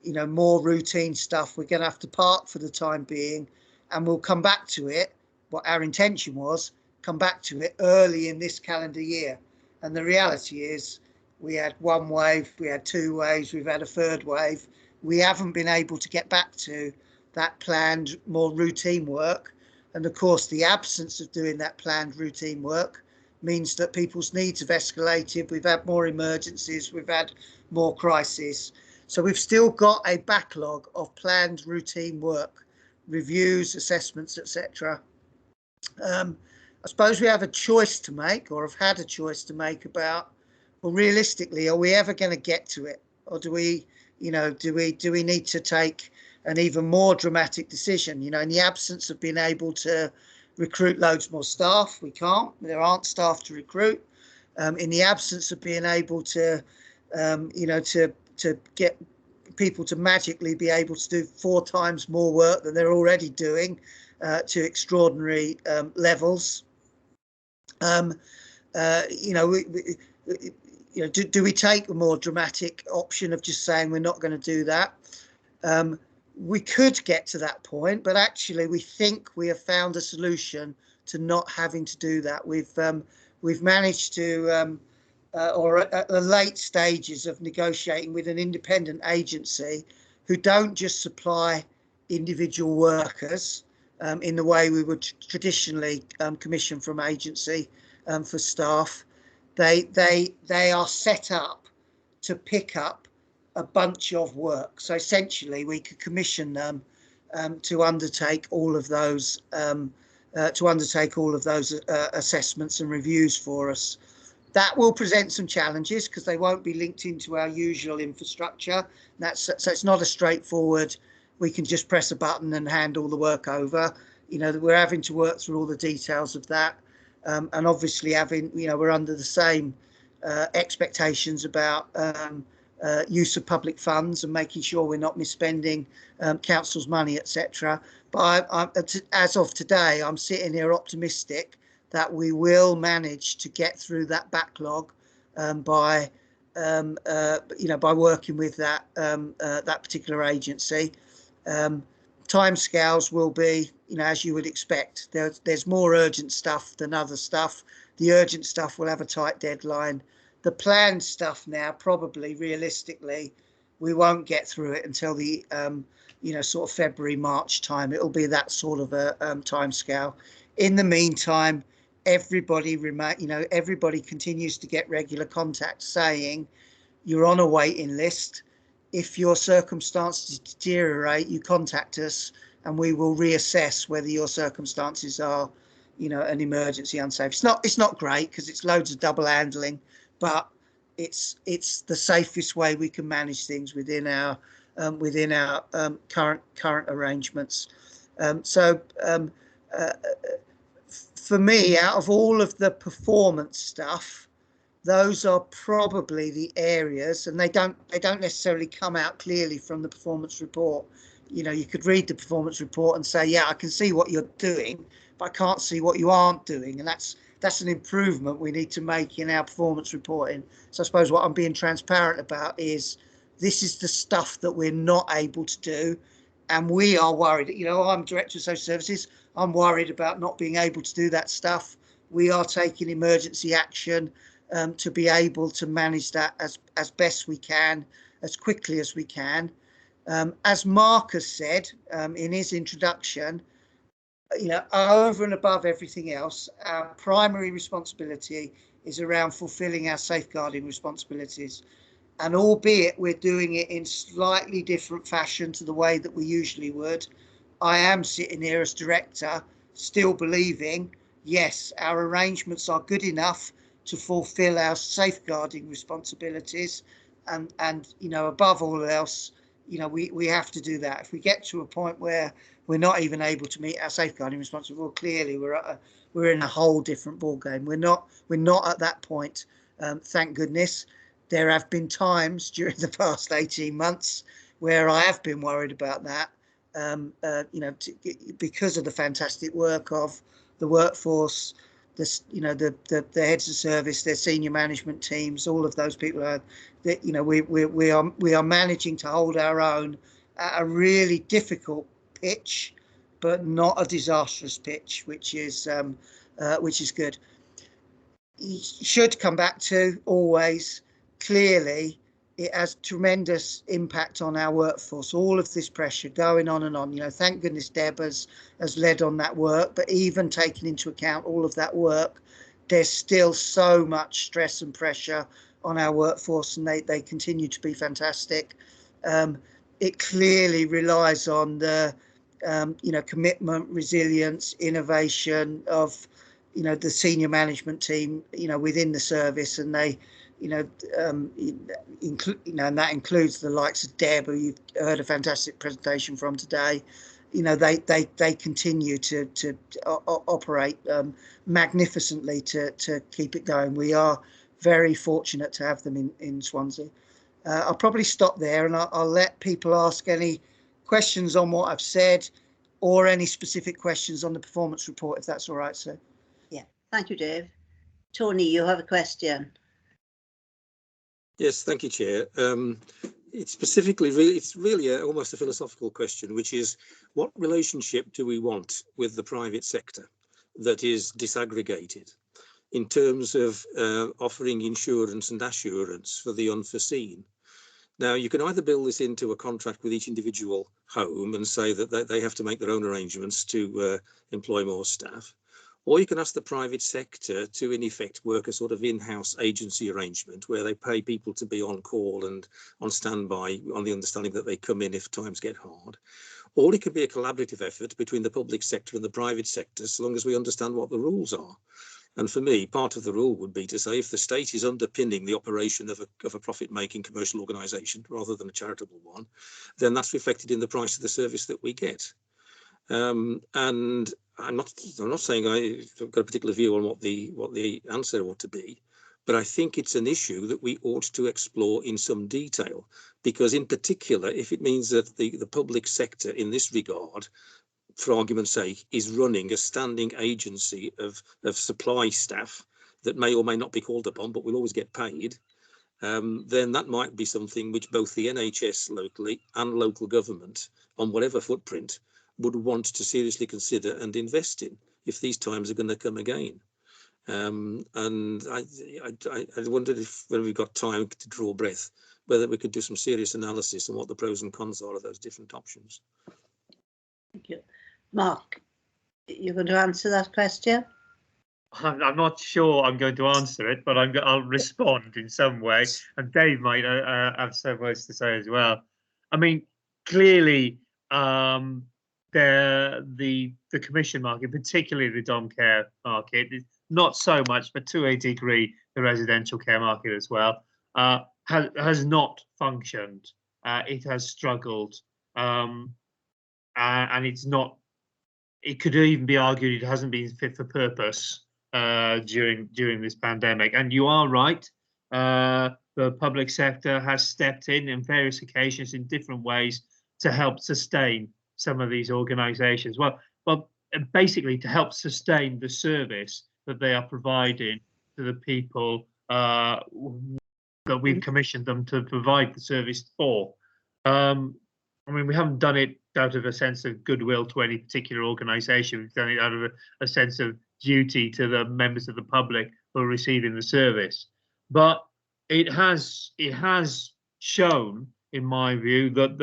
You know, more routine stuff we're going to have to park for the time being, and we'll come back to it. What our intention was, come back to it early in this calendar year. And the reality is, we had one wave, we had two waves, we've had a third wave. We haven't been able to get back to that planned, more routine work. And of course, the absence of doing that planned routine work means that people's needs have escalated. We've had more emergencies, we've had more crises. So we've still got a backlog of planned routine work, reviews, assessments, etc. I suppose we have a choice to make, or have had a choice to make, about, well, realistically, are we ever going to get to it, or do we, you know, do we need to take an even more dramatic decision? You know, in the absence of being able to recruit loads more staff, we can't. There aren't staff to recruit. In the absence of being able to, you know, to get people to magically be able to do 4 times more work than they're already doing, to extraordinary levels. You know, you know, do we take a more dramatic option of just saying we're not going to do that? we could get to that point, but actually we think we have found a solution to not having to do that. We've managed to, or at the late stages of negotiating with an independent agency who don't just supply individual workers in the way we would traditionally commission from agency for staff. They are set up to pick up a bunch of work. So essentially, we could commission them to undertake all of those assessments and reviews for us. That will present some challenges because they won't be linked into our usual infrastructure. So it's not a straightforward, we can just press a button and hand all the work over. You know, we're having to work through all the details of that. And obviously we're under the same expectations about use of public funds and making sure we're not misspending council's money, etc. But as of today, I'm sitting here optimistic that we will manage to get through that backlog by working with that particular agency. Timescales will be, as you would expect. There's more urgent stuff than other stuff. The urgent stuff will have a tight deadline. The planned stuff now, probably realistically, we won't get through it until the sort of February, March time. It'll be that sort of a timescale. In the meantime, everybody continues to get regular contact saying you're on a waiting list. If your circumstances deteriorate, you contact us and we will reassess whether your circumstances are, an emergency unsafe. It's not great because it's loads of double handling, but it's the safest way we can manage things within our current arrangements. For me, out of all of the performance stuff, those are probably the areas, and they don't necessarily come out clearly from the performance report. You could read the performance report and say, yeah, I can see what you're doing, but I can't see what you aren't doing. And that's an improvement we need to make in our performance reporting. So I suppose what I'm being transparent about is this is the stuff that we're not able to do. And we are worried. I'm Director of Social Services. I'm worried about not being able to do that stuff. We are taking emergency action to be able to manage that as best we can, as quickly as we can. As Mark has said in his introduction, over and above everything else, our primary responsibility is around fulfilling our safeguarding responsibilities. And albeit we're doing it in slightly different fashion to the way that we usually would, I am sitting here as director still believing, yes, our arrangements are good enough to fulfill our safeguarding responsibilities. And above all else, we have to do that. If we get to a point where we're not even able to meet our safeguarding responsibility, well, clearly we're in a whole different ballgame. We're not at that point, thank goodness. There have been times during the past 18 months where I have been worried about that, because of the fantastic work of the workforce, the heads of service, their senior management teams, all of those people we are managing to hold our own at a really difficult pitch, but not a disastrous pitch, which is good. You should come back to always. Clearly, it has tremendous impact on our workforce. All of this pressure going on and on. Thank goodness Deb has led on that work. But even taking into account all of that work, there's still so much stress and pressure on our workforce, and they continue to be fantastic. It clearly relies on the commitment, resilience, innovation of the senior management team within the service, and they. And that includes the likes of Deb, who you've heard a fantastic presentation from today. They continue to operate magnificently to keep it going. We are very fortunate to have them in Swansea. I'll probably stop there, and I'll let people ask any questions on what I've said, or any specific questions on the performance report, if that's all right, sir. Yeah, thank you, Dave. Tony, you have a question. Yes, thank you, Chair. it's specifically really, it's really almost a philosophical question, which is what relationship do we want with the private sector that is disaggregated in terms of offering insurance and assurance for the unforeseen? Now, you can either build this into a contract with each individual home and say that they have to make their own arrangements to employ more staff, or you can ask the private sector to, in effect, work a sort of in-house agency arrangement where they pay people to be on call and on standby on the understanding that they come in if times get hard. Or it could be a collaborative effort between the public sector and the private sector, so long as we understand what the rules are. And for me, part of the rule would be to say if the state is underpinning the operation of a profit-making commercial organisation rather than a charitable one, then that's reflected in the price of the service that we get. And I'm not saying I've got a particular view on what the answer ought to be, but I think it's an issue that we ought to explore in some detail, because in particular, if it means that the public sector in this regard, for argument's sake, is running a standing agency of supply staff that may or may not be called upon, but will always get paid, then that might be something which both the NHS locally and local government on whatever footprint would want to seriously consider and invest in if these times are going to come again. And I wondered if, when we've got time to draw breath, whether we could do some serious analysis on what the pros and cons are of those different options. Thank you. Mark, you're going to answer that question? I'm not sure I'm going to answer it, but I'll respond in some way. And Dave might have some words to say as well. I mean, clearly, the commission market, particularly the dom care market, is not so much, but to a degree, the residential care market as well, has not functioned. It has struggled, and it's not. It could even be argued it hasn't been fit for purpose during this pandemic. And you are right. The public sector has stepped in various occasions in different ways to help sustain some of these organisations. Well, basically to help sustain the service that they are providing to the people that we've commissioned them to provide the service for. I mean, we haven't done it out of a sense of goodwill to any particular organisation. We've done it out of a sense of duty to the members of the public who are receiving the service. But it has shown, in my view, that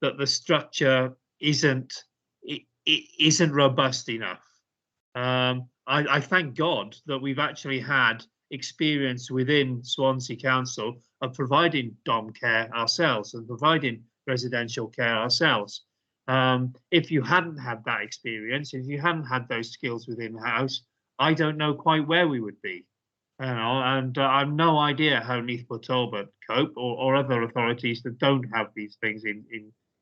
the structure isn't robust enough. I thank God that we've actually had experience within Swansea Council of providing dom care ourselves and providing residential care ourselves. If you hadn't had that experience, if you hadn't had those skills within the house, I don't know quite where we would be. You know, and I've no idea how Neath Port Talbot cope, or other authorities that don't have these things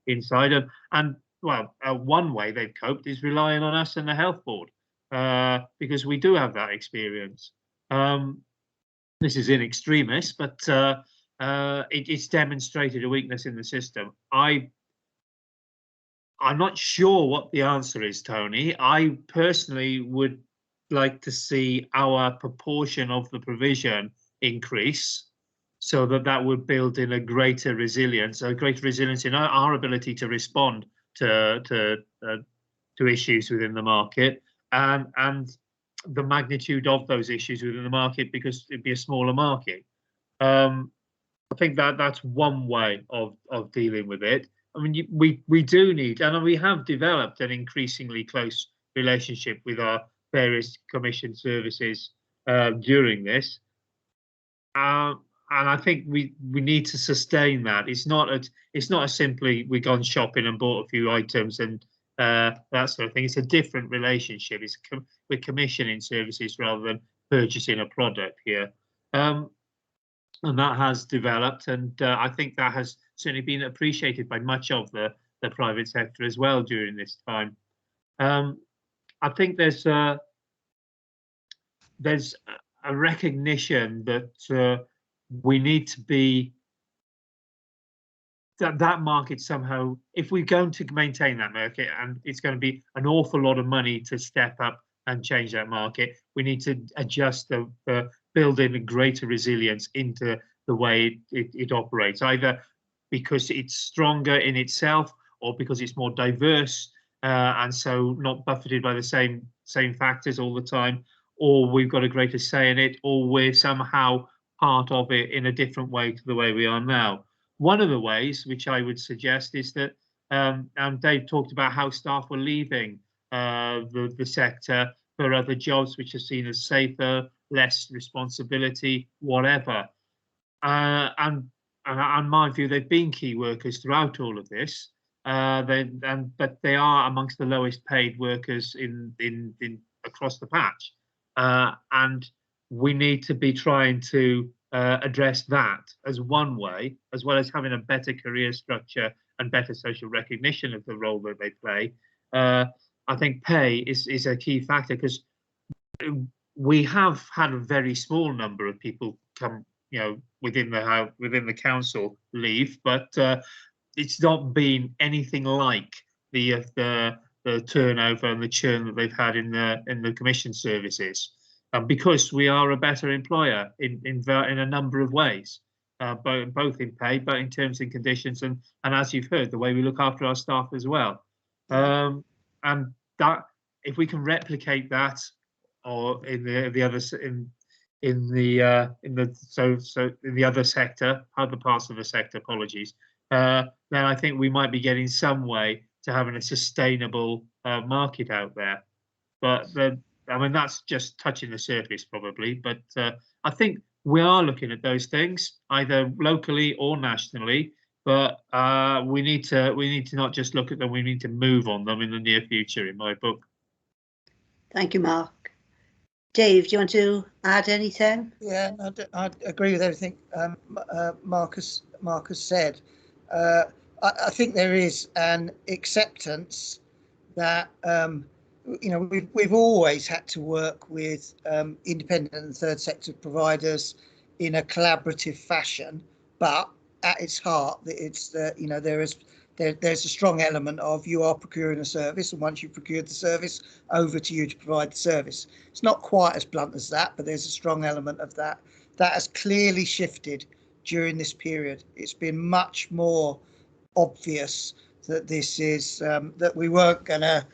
inside them. And well, one way they've coped is relying on us and the health board, because we do have that experience. This is in extremis, but it's demonstrated a weakness in the system. I'm not sure what the answer is, Tony. I personally would like to see our proportion of the provision increase, so that would build in a greater resilience in our ability to respond to issues within the market, and the magnitude of those issues within the market, because it'd be a smaller market. I think that's one way of dealing with it. I mean, we do need, and we have developed an increasingly close relationship with our various commission services during this, and I think we need to sustain that. It's not a simply we've gone shopping and bought a few items and that sort of thing. It's a different relationship. We're commissioning services rather than purchasing a product here. And that has developed, and I think that has certainly been appreciated by much of the private sector as well during this time. I think there's a recognition that we need to be that market somehow. If we're going to maintain that market, and it's going to be an awful lot of money to step up and change that market, we need to adjust build in a greater resilience into the way it operates, either because it's stronger in itself, or because it's more diverse, and so not buffeted by the same factors all the time, or we've got a greater say in it, or we're somehow part of it in a different way to the way we are now. One of the ways which I would suggest is that, and Dave talked about how staff were leaving the sector for other jobs which are seen as safer, less responsibility, whatever. And in my view, they've been key workers throughout all of this. But they are amongst the lowest paid workers in across the patch, and we need to be trying to address that as one way, as well as having a better career structure and better social recognition of the role that they play. I think pay is a key factor, because we have had a very small number of people come, within the council leave, but it's not been anything like the turnover and the churn that they've had in the commission services, because we are a better employer in a number of ways, both in pay, but in terms and conditions, and as you've heard, the way we look after our staff as well. And that, if we can replicate that, or in the others in the other sector, other parts of the sector, apologies, then I think we might be getting some way to having a sustainable market out there. But I mean, that's just touching the surface probably. But I think we are looking at those things either locally or nationally. But we need to not just look at them. We need to move on them in the near future, in my book. Thank you, Mark. Dave, do you want to add anything? Yeah, I agree with everything Marcus said. I think there is an acceptance that we've always had to work with independent and third sector providers in a collaborative fashion, but at its heart, it's there's a strong element of you are procuring a service, and once you've procured the service, over to you to provide the service. It's not quite as blunt as that, but there's a strong element of that. That has clearly shifted during this period. It's been much more obvious that this is that we weren't going to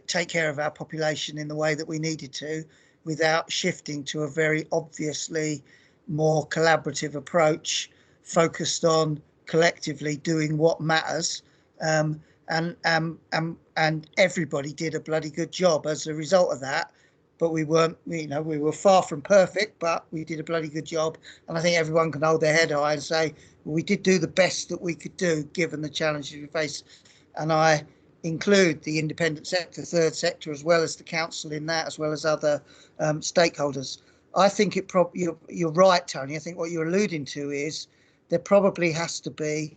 take care of our population in the way that we needed to, without shifting to a very obviously more collaborative approach, focused on collectively doing what matters, and everybody did a bloody good job as a result of that. But we weren't, we were far from perfect, but we did a bloody good job. And I think everyone can hold their head high and say, well, we did do the best that we could do given the challenges we faced. And I include the independent sector, third sector, as well as the council in that, as well as other stakeholders. I think you're right, Tony. I think what you're alluding to is there probably has to be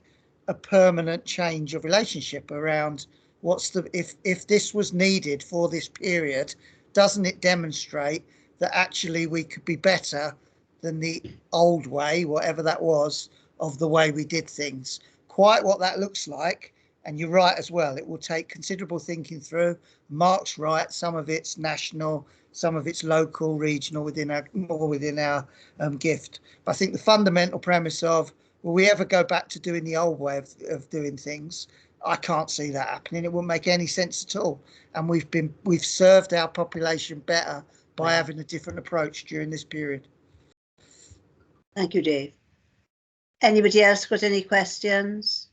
a permanent change of relationship around if this was needed for this period, doesn't it demonstrate that actually we could be better than the old way, whatever that was, of the way we did things? Quite what that looks like, and you're right as well, it will take considerable thinking through. Mark's right, some of it's national, some of it's local, regional, within our gift. But I think the fundamental premise of, will we ever go back to doing the old way of doing things? I can't see that happening. It wouldn't make any sense at all. And we've served our population better by having a different approach during this period. Thank you, Dave. Anybody else got any questions?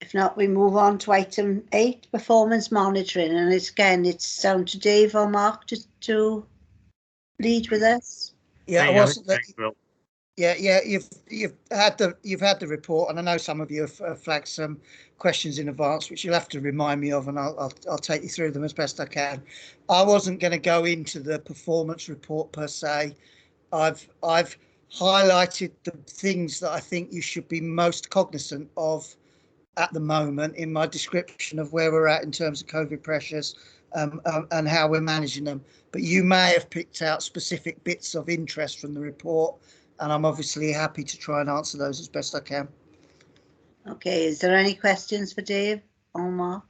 If not, we move on to item 8, performance monitoring. And it's down to Dave or Mark to lead with us. Yeah, I wasn't that. Yeah, you've had the report, and I know some of you have flagged some questions in advance, which you'll have to remind me of, and I'll take you through them as best I can. I wasn't going to go into the performance report per se. I've highlighted the things that I think you should be most cognizant of at the moment in my description of where we're at in terms of COVID pressures and how we're managing them. But you may have picked out specific bits of interest from the report, and I'm obviously happy to try and answer those as best I can. Okay, is there any questions for Dave or Mark?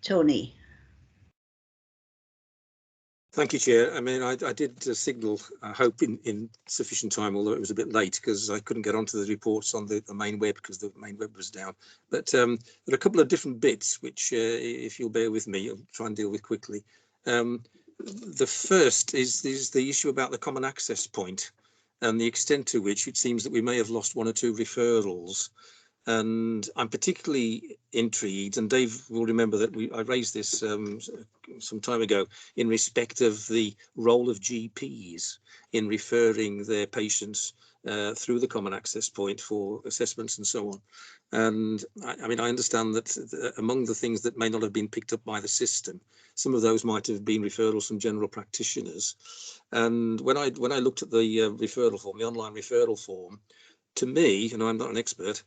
Tony. Thank you, Chair. I mean, I did signal, I hope, in sufficient time, although it was a bit late because I couldn't get onto the reports on the main web because the main web was down. But there are a couple of different bits which, if you'll bear with me, I'll try and deal with quickly. The first is the issue about the common access point and the extent to which it seems that we may have lost one or two referrals. And I'm particularly intrigued, and Dave will remember that I raised this some time ago in respect of the role of GPs in referring their patients through the common access point for assessments and so on. And I mean, I understand that among the things that may not have been picked up by the system, some of those might have been referrals from general practitioners. And when I looked at the referral form, the online referral form, to me, and I'm not an expert,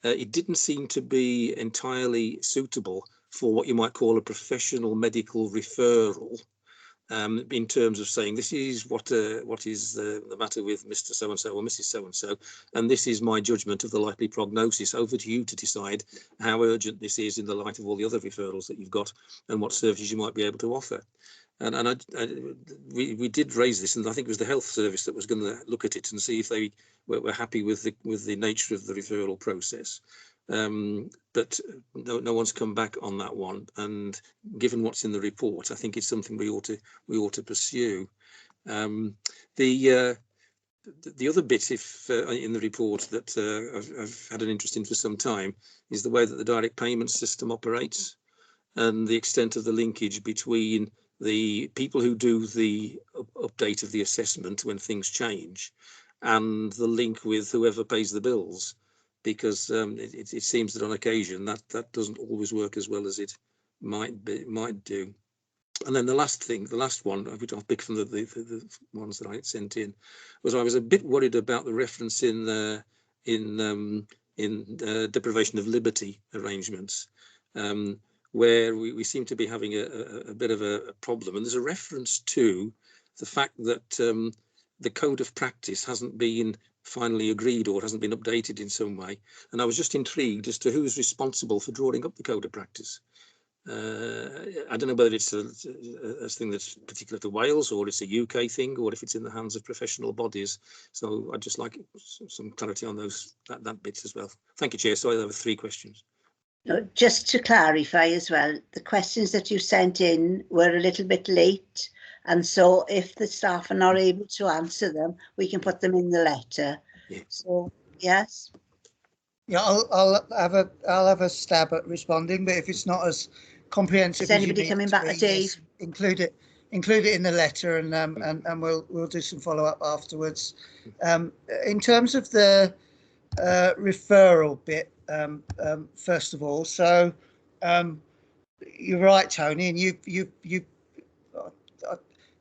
it didn't seem to be entirely suitable for what you might call a professional medical referral, in terms of saying this is what is the matter with Mr. So-and-so or Mrs. So-and-so, and this is my judgment of the likely prognosis. Over to you to decide how urgent this is in the light of all the other referrals that you've got and what services you might be able to offer. And we did raise this, and I think it was the health service that was going to look at it and see if they were happy with the nature of the referral process. But no one's come back on that one. And given what's in the report, I think it's something we ought to pursue. The other bit, if in the report that I've had an interest in for some time, is the way that the direct payment system operates and the extent of the linkage between the people who do the update of the assessment when things change and the link with whoever pays the bills, because it seems that on occasion that doesn't always work as well as it might do. And then the last one, which I'll pick from the ones that I sent in, was I was a bit worried about the reference in deprivation of liberty arrangements, where we seem to be having a bit of a problem. And there's a reference to the fact that the code of practice hasn't been finally agreed or hasn't been updated in some way. And I was just intrigued as to who's responsible for drawing up the code of practice. I don't know whether it's a thing that's particular to Wales or it's a UK thing, or if it's in the hands of professional bodies. So I'd just like some clarity on that bit as well. Thank you, Chair. So there were 3 questions. Just to clarify as well, the questions that you sent in were a little bit late, and so if the staff are not able to answer them, we can put them in the letter. Yeah. So yes. Yeah, I'll have a stab at responding, but if it's not as comprehensive, Is anybody coming back to Dave? Include it in the letter, and we'll do some follow up afterwards. In terms of the referral bit, first of all, so you're right, Tony, and you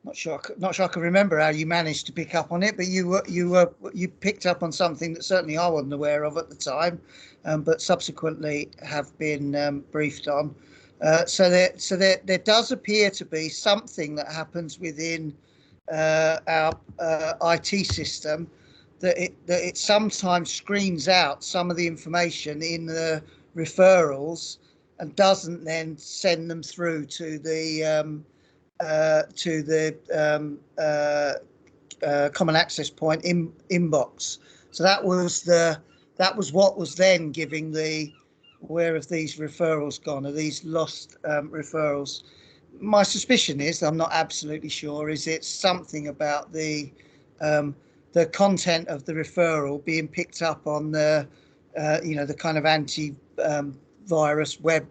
not sure I can remember how you managed to pick up on it, but you picked up on something that certainly I wasn't aware of at the time, but subsequently have been briefed on. So there does appear to be something that happens within our IT system that it sometimes screens out some of the information in the referrals and doesn't then send them through to the common access point inbox. So that was what was then giving the where have these referrals gone? Are these lost referrals? My suspicion is, I'm not absolutely sure, is it's something about the content of the referral being picked up on the the kind of anti-virus web,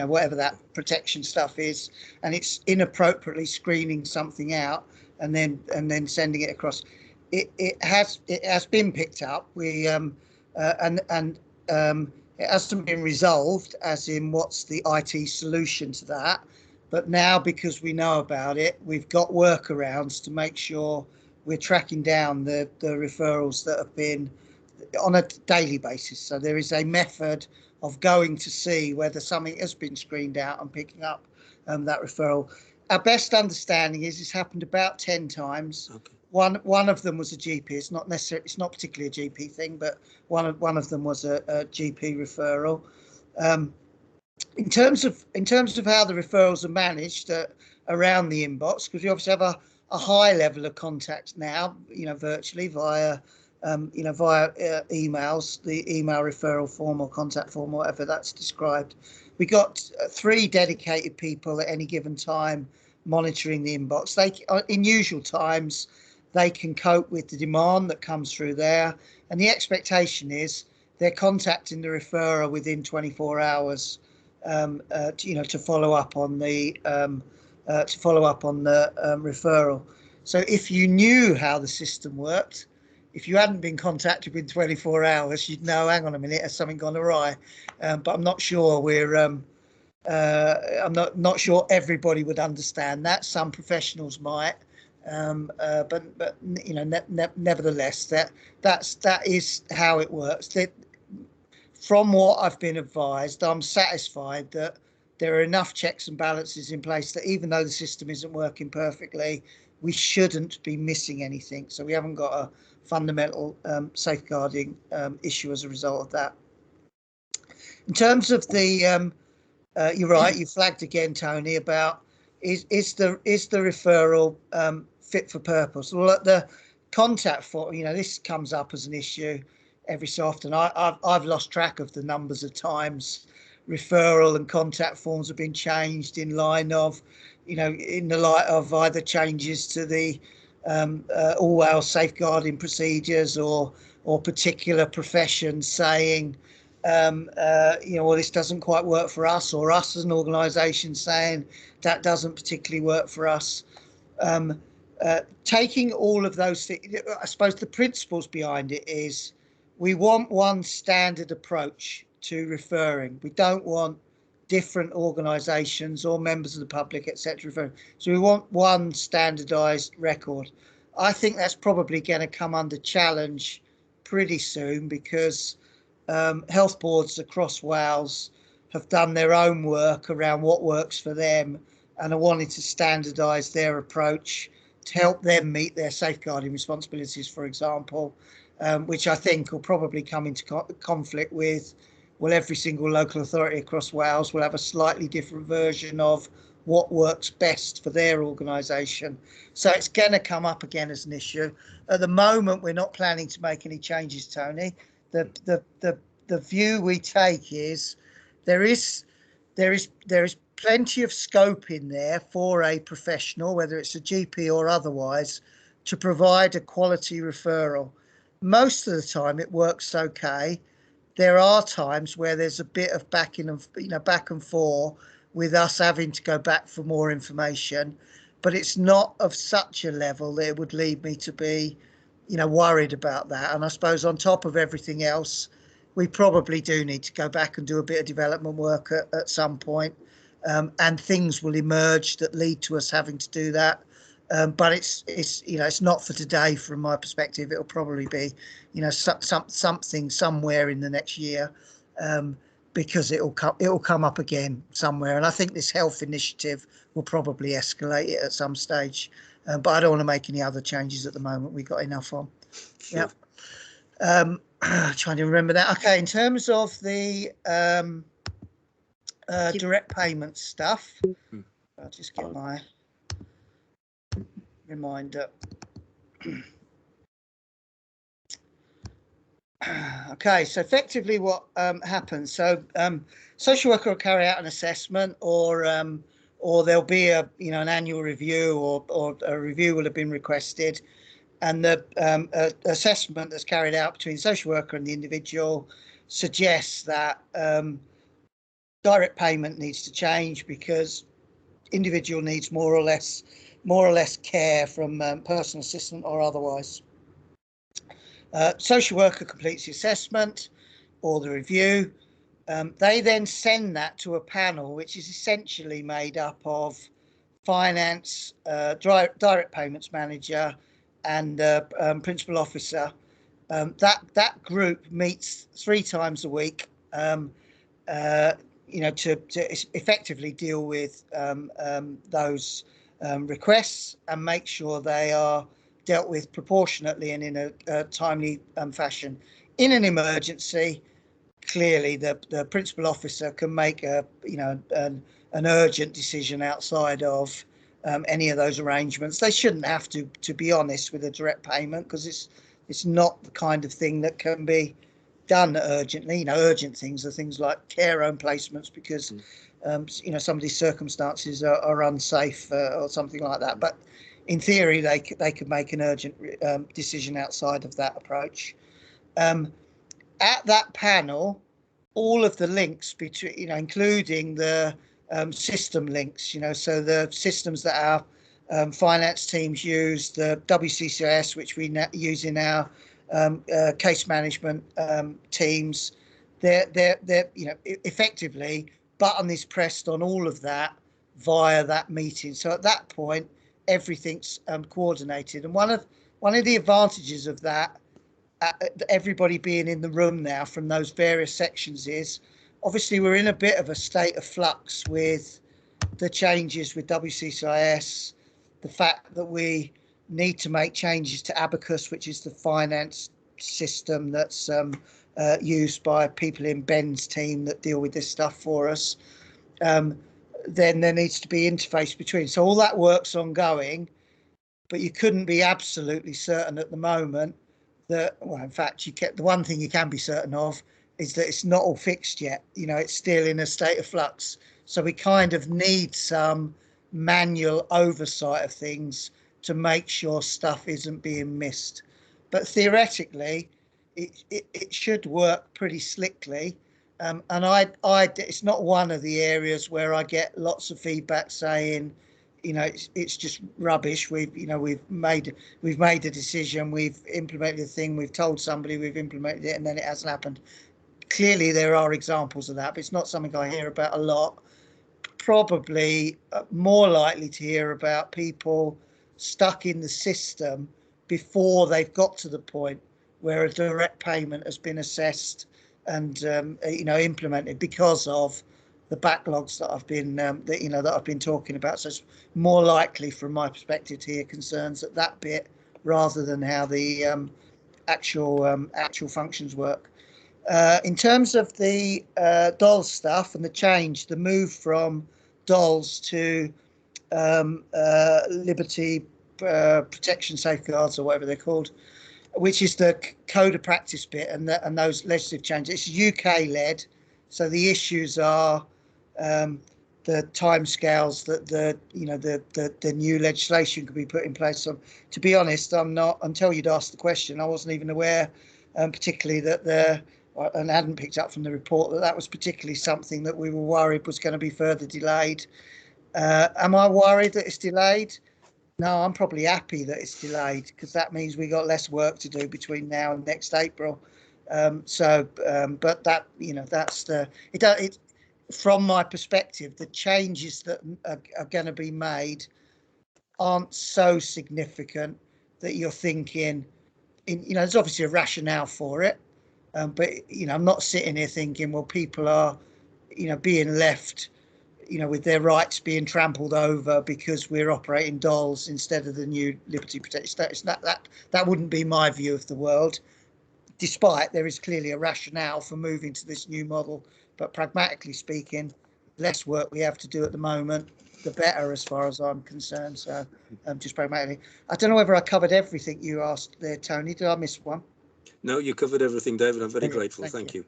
whatever that protection stuff is, and it's inappropriately screening something out and then sending it across. It has been picked up. We it hasn't been resolved, as in what's the IT solution to that. But now, because we know about it, we've got workarounds to make sure we're tracking down the referrals that have been on a daily basis. So there is a method of going to see whether something has been screened out and picking up that referral. Our best understanding is it's happened about 10 times. Okay. One of them was a GP. It's not particularly a GP thing, but one of them was a GP referral. In terms of how the referrals are managed, a around the inbox, because we obviously have a high level of contact now, virtually via emails, the email referral form or contact form, whatever that's described. We got 3 dedicated people at any given time monitoring the inbox. They, in usual times, they can cope with the demand that comes through there, and the expectation is they're contacting the referrer within 24 hours, to follow up on the referral. So if you knew how the system worked, if you hadn't been contacted within 24 hours, you'd know, hang on a minute, has something gone awry? But I'm not sure I'm not sure everybody would understand that. Some professionals might, but nevertheless, that is how it works. From what I've been advised, I'm satisfied that there are enough checks and balances in place that even though the system isn't working perfectly, we shouldn't be missing anything. So we haven't got a fundamental safeguarding issue as a result of that. In terms of the, you're right, you flagged again, Tony, about is the referral fit for purpose? Well, at the contact form, this comes up as an issue every so often. I've lost track of the numbers of times referral and contact forms have been changed in line of, in the light of either changes to the all our safeguarding procedures or particular professions saying, well, this doesn't quite work for us, or us as an organisation saying that doesn't particularly work for us. Taking all of those things, I suppose the principles behind it is we want one standard approach to referring. We don't want different organisations or members of the public, etc. referring. So we want one standardised record. I think that's probably going to come under challenge pretty soon because health boards across Wales have done their own work around what works for them and are wanting to standardise their approach to help them meet their safeguarding responsibilities, for example, which I think will probably come into conflict with, well, every single local authority across Wales will have a slightly different version of what works best for their organisation. So it's going to come up again as an issue. At the moment, we're not planning to make any changes, Tony. The view we take is there is plenty of scope in there for a professional, whether it's a GP or otherwise, to provide a quality referral. Most of the time it works okay. There are times where there's a bit of back and forth with us having to go back for more information, but it's not of such a level that it would lead me to be, worried about that. And I suppose on top of everything else, we probably do need to go back and do a bit of development work at some point, and things will emerge that lead to us having to do that. But it's not for today from my perspective. It'll probably be, something somewhere in the next year, because it'll come up again somewhere. And I think this health initiative will probably escalate it at some stage. But I don't want to make any other changes at the moment. We've got enough on. Sure. Yeah. Trying to remember that. Okay, in terms of the direct payment stuff, I'll just get my reminder. Okay, so effectively what happens, so social worker will carry out an assessment, or there'll be an annual review, or a review will have been requested, and the assessment that's carried out between the social worker and the individual suggests that direct payment needs to change because individual needs more or less care from personal assistant or otherwise. Social worker completes the assessment or the review. They then send that to a panel, which is essentially made up of finance, direct payments manager, and principal officer. That group meets 3 times a week, to effectively deal with those requests and make sure they are dealt with proportionately and in a timely fashion. In an emergency, clearly the principal officer can make an urgent decision outside of any of those arrangements. They shouldn't have to be honest, with a direct payment, because it's not the kind of thing that can be done urgently. You know, urgent things are things like care home placements, because you know, somebody's circumstances are unsafe or something like that. But in theory, they could make an urgent decision outside of that approach. At that panel, all of the links between, you know, including the system links, you know, so the systems that our finance teams use, the WCCIS, which we use in our case management teams, they're you know, effectively button is pressed on all of that via that meeting. So at that point, everything's coordinated. And one of the advantages of that, everybody being in the room now from those various sections, is obviously we're in a bit of a state of flux with the changes with WCCIS, the fact that we need to make changes to Abacus, which is the finance system that's used by people in Ben's team that deal with this stuff for us. Then there needs to be interface between. So all that work's ongoing, but you couldn't be absolutely certain at the moment that, well, in fact, the one thing you can be certain of is that it's not all fixed yet. You know, it's still in a state of flux. So we kind of need some manual oversight of things to make sure stuff isn't being missed. But theoretically, it should work pretty slickly. And it's not one of the areas where I get lots of feedback saying, you know, it's just rubbish. We've made a decision, we've implemented a thing, we've told somebody we've implemented it, and then it hasn't happened. Clearly, there are examples of that, but it's not something I hear about a lot. Probably more likely to hear about people stuck in the system before they've got to the point where a direct payment has been assessed and you know, implemented because of the backlogs that I've been talking about. So it's more likely, from my perspective, to hear concerns at that bit rather than how the actual functions work. In terms of the DOLS stuff and the move from DOLS to Liberty Protection Safeguards, or whatever they're called, which is the code of practice bit, and those legislative changes. It's UK led, so the issues are the timescales that the new legislation could be put in place. So, to be honest, I'm not, until you'd asked the question, I wasn't even aware, particularly that and hadn't picked up from the report that was particularly something that we were worried was going to be further delayed. Am I worried that it's delayed? No, I'm probably happy that it's delayed, because that means we got less work to do between now and next April. But that, you know, that's it. From my perspective, the changes that are going to be made aren't so significant that you're thinking, you know, there's obviously a rationale for it, but, you know, I'm not sitting here thinking, well, people are, you know, being left, you know, with their rights being trampled over because we're operating DOLS instead of the new Liberty Protection. That wouldn't be my view of the world, despite there is clearly a rationale for moving to this new model. But pragmatically speaking, less work we have to do at the moment, the better, as far as I'm concerned. So just pragmatically, I don't know whether I covered everything you asked there, Tony. Did I miss one? No, you covered everything, David. I'm very grateful. Thank you.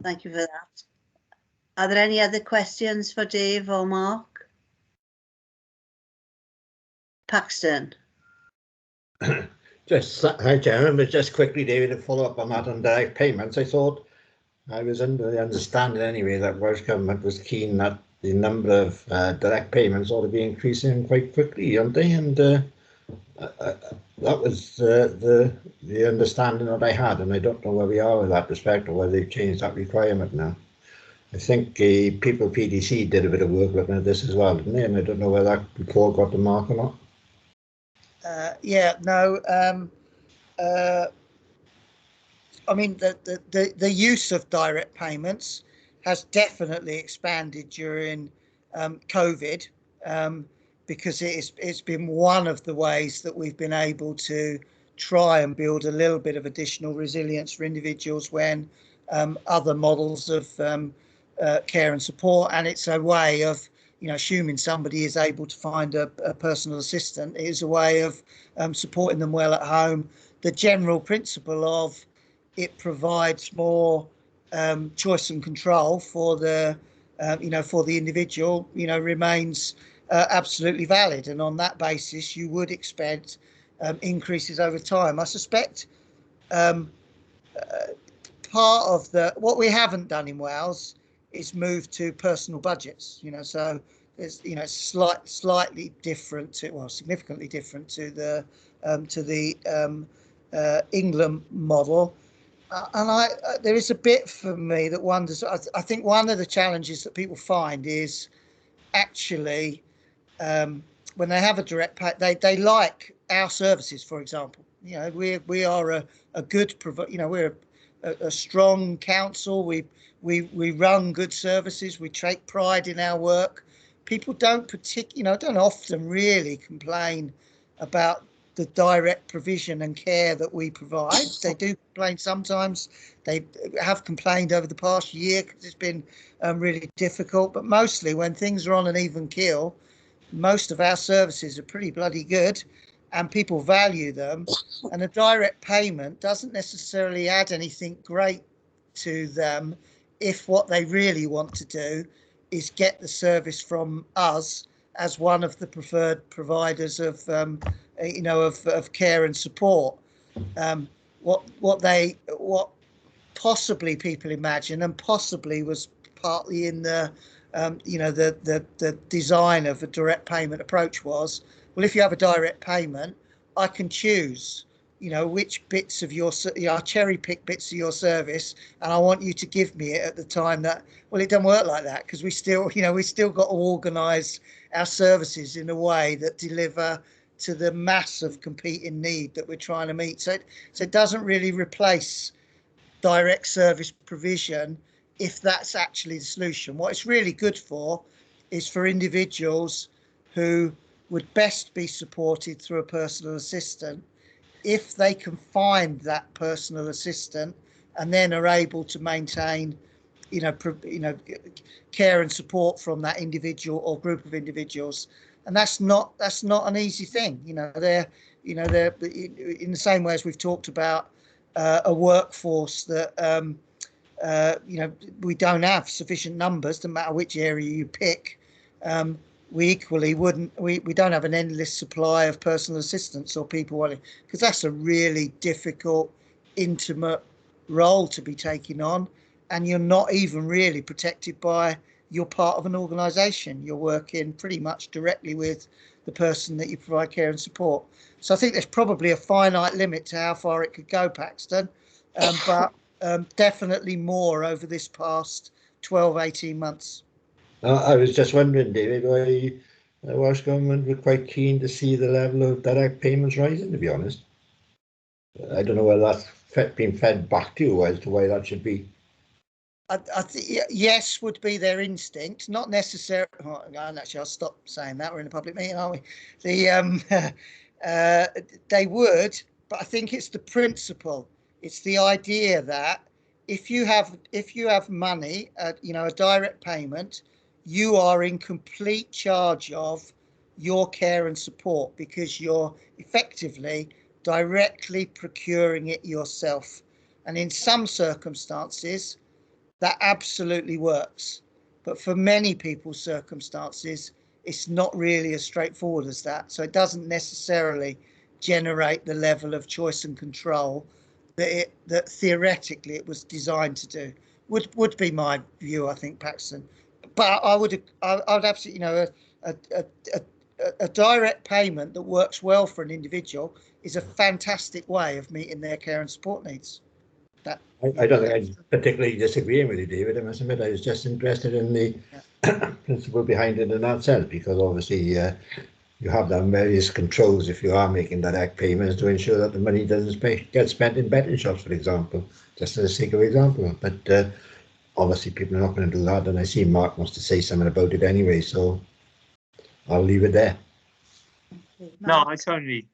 Thank you for that. Are there any other questions for Dave or Mark? Paxton. Hi, Chairman, but just quickly, David, to follow up on that on direct payments. I thought I was under the understanding anyway that Welsh Government was keen that the number of direct payments ought to be increasing quite quickly, aren't they? And that was the understanding that I had, and I don't know where we are with that respect, or whether they've changed that requirement now. I think people PDC did a bit of work looking at this as well, didn't they? And I don't know whether that report got the mark or not. I mean, the use of direct payments has definitely expanded during COVID, because it's been one of the ways that we've been able to try and build a little bit of additional resilience for individuals when other models of care and support, and it's a way of assuming somebody is able to find a personal assistant, is a way of supporting them well at home. The general principle of it provides more choice and control for the for the individual, remains absolutely valid, and on that basis you would expect increases over time. I suspect part of what we haven't done in Wales is move to personal budgets, so it's slightly different to, well, significantly different to the England model. And there is a bit for me that wonders. I think one of the challenges that people find is actually when they have a direct pay, they like our services. For example, we are a good we're a strong council. We run good services. We take pride in our work. People don't don't often really complain about the direct provision and care that we provide. They do complain sometimes. They have complained over the past year because it's been really difficult. But mostly when things are on an even keel, most of our services are pretty bloody good and people value them. And a direct payment doesn't necessarily add anything great to them if what they really want to do is get the service from us as one of the preferred providers of of care and support. What possibly people imagine, and possibly was partly in the the design of a direct payment approach, was, well, if you have a direct payment, I can choose which bits of your, I cherry pick bits of your service, and I want you to give me it at the time that, well, it doesn't work like that, because we still got to organise our services in a way that deliver to the mass of competing need that we're trying to meet. So it doesn't really replace direct service provision if that's actually the solution. What it's really good for is for individuals who would best be supported through a personal assistant, if they can find that personal assistant and then are able to maintain care and support from that individual or group of individuals. And that's not an easy thing. They're in the same way as we've talked about a workforce that we don't have sufficient numbers, no matter which area you pick. We equally we don't have an endless supply of personal assistants or people wanting, because that's a really difficult, intimate role to be taking on, and you're not even really protected by, you're part of an organisation. You're working pretty much directly with the person that you provide care and support. So I think there's probably a finite limit to how far it could go, Paxton, but definitely more over this past 12, 18 months. I was just wondering, David, why the Welsh Government were quite keen to see the level of direct payments rising, to be honest. I don't know whether that's been fed back to you as to why that should be. I think yes would be their instinct, not necessarily. Oh, actually, I'll stop saying that. We're in a public meeting, aren't we? They would, but I think it's the principle. It's the idea that if you have money, a direct payment, you are in complete charge of your care and support, because you're effectively directly procuring it yourself. And in some circumstances, that absolutely works. But for many people's circumstances, it's not really as straightforward as that. So it doesn't necessarily generate the level of choice and control that theoretically it was designed to do. Would be my view, I think, Paxton. But I would absolutely, a direct payment that works well for an individual is a fantastic way of meeting their care and support needs. I don't think I'm particularly disagreeing with you, David. I must admit, I was just interested in the principle behind it in that sense, because obviously you have done various controls if you are making direct payments to ensure that the money doesn't get spent in betting shops, for example, just for the sake of example. But obviously people are not going to do that, and I see Mark wants to say something about it anyway, so I'll leave it there. No, I totally,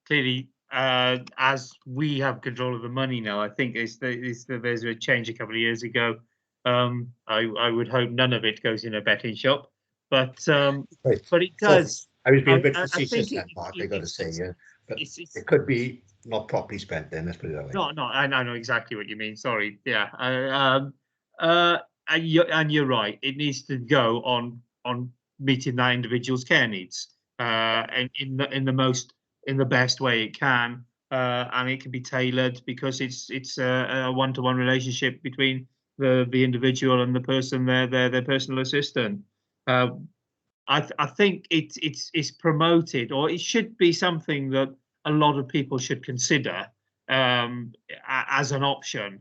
clearly, as we have control of the money now, I think there's a change a couple of years ago I would hope none of it goes in a betting shop, but Right. it does. I was being a bit I facetious think then, Mark, I got to say, yeah. But it's it could be not properly spent then, let's put it that way. no, I know exactly what you mean. Sorry, yeah. And you're right. It needs to go on meeting that individual's care needs, and in the best way it can, and it can be tailored because it's a one-to-one relationship between the individual and the person, their personal assistant. I think it's promoted, or it should be something that a lot of people should consider as an option.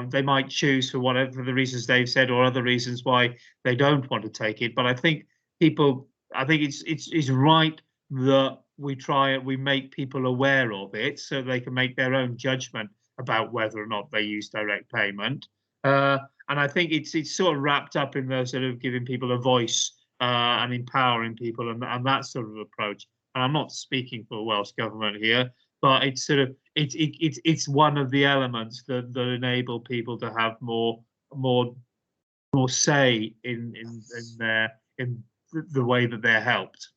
They might choose for whatever the reasons they've said, or other reasons why they don't want to take it. But I think it's right that we make people aware of it so they can make their own judgment about whether or not they use direct payment. And I think it's sort of wrapped up in the sort of giving people a voice and empowering people and that sort of approach. And I'm not speaking for Welsh Government here, but it's sort of it's one of the elements that enable people to have more say in the way that they're helped.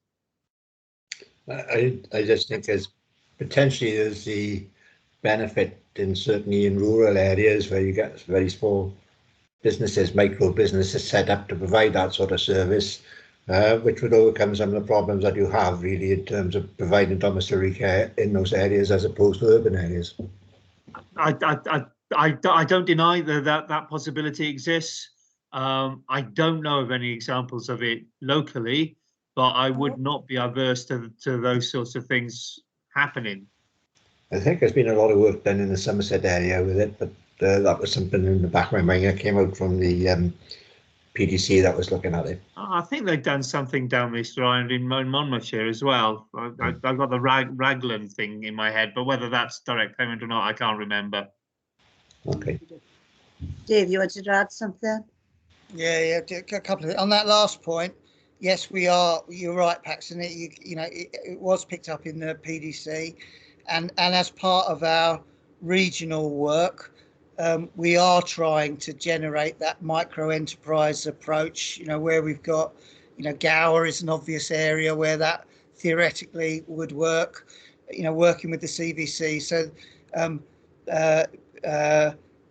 I just think there's the benefit certainly in rural areas where you get very small businesses, micro businesses set up to provide that sort of service, which would overcome some of the problems that you have really in terms of providing domiciliary care in those areas as opposed to urban areas. I don't deny that possibility exists. I don't know of any examples of it locally, but I would not be averse to those sorts of things happening. I think there's been a lot of work done in the Somerset area with it, but that was something in the back of my mind that came out from the PDC that was looking at it. I think they've done something down this round in Monmouthshire as well. I've got the Raglan thing in my head, but whether that's direct payment or not, I can't remember. Okay. Dave, you wanted to add something? Yeah, a couple of on that last point. Yes, we are. You're right, Paxton. It was picked up in the PDC, and as part of our regional work, we are trying to generate that micro enterprise approach. Where we've got, Gower is an obvious area where that theoretically would work. Working with the CVC. So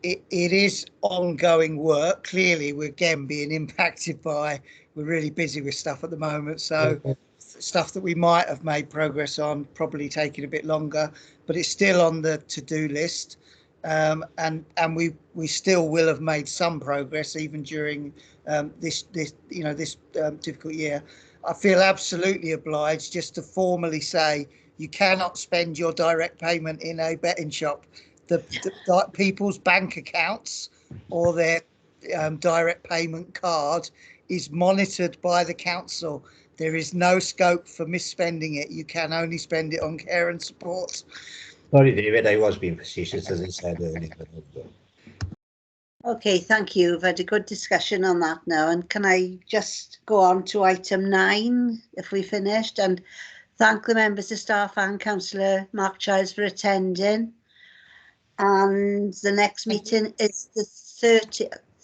it is ongoing work. Clearly, we're again being impacted by. We're really busy with stuff at the moment, so stuff that we might have made progress on probably taking a bit longer, but it's still on the to-do list. And we still will have made some progress even during this difficult year. I feel absolutely obliged just to formally say you cannot spend your direct payment in a betting shop. The people's bank accounts or their direct payment card is monitored by the council. There is no scope for misspending it. You can only spend it on care and support. Sorry, David, I was being facetious, as I said earlier. Okay, thank you. We've had a good discussion on that now. And can I just go on to item 9, if we finished, and thank the members of staff and Councillor Mark Childs for attending. And the next meeting is the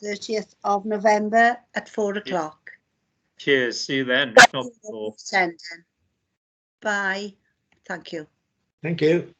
30th of November at 4 o'clock. Cheers. See you then. Not before. Bye. Thank you. Thank you.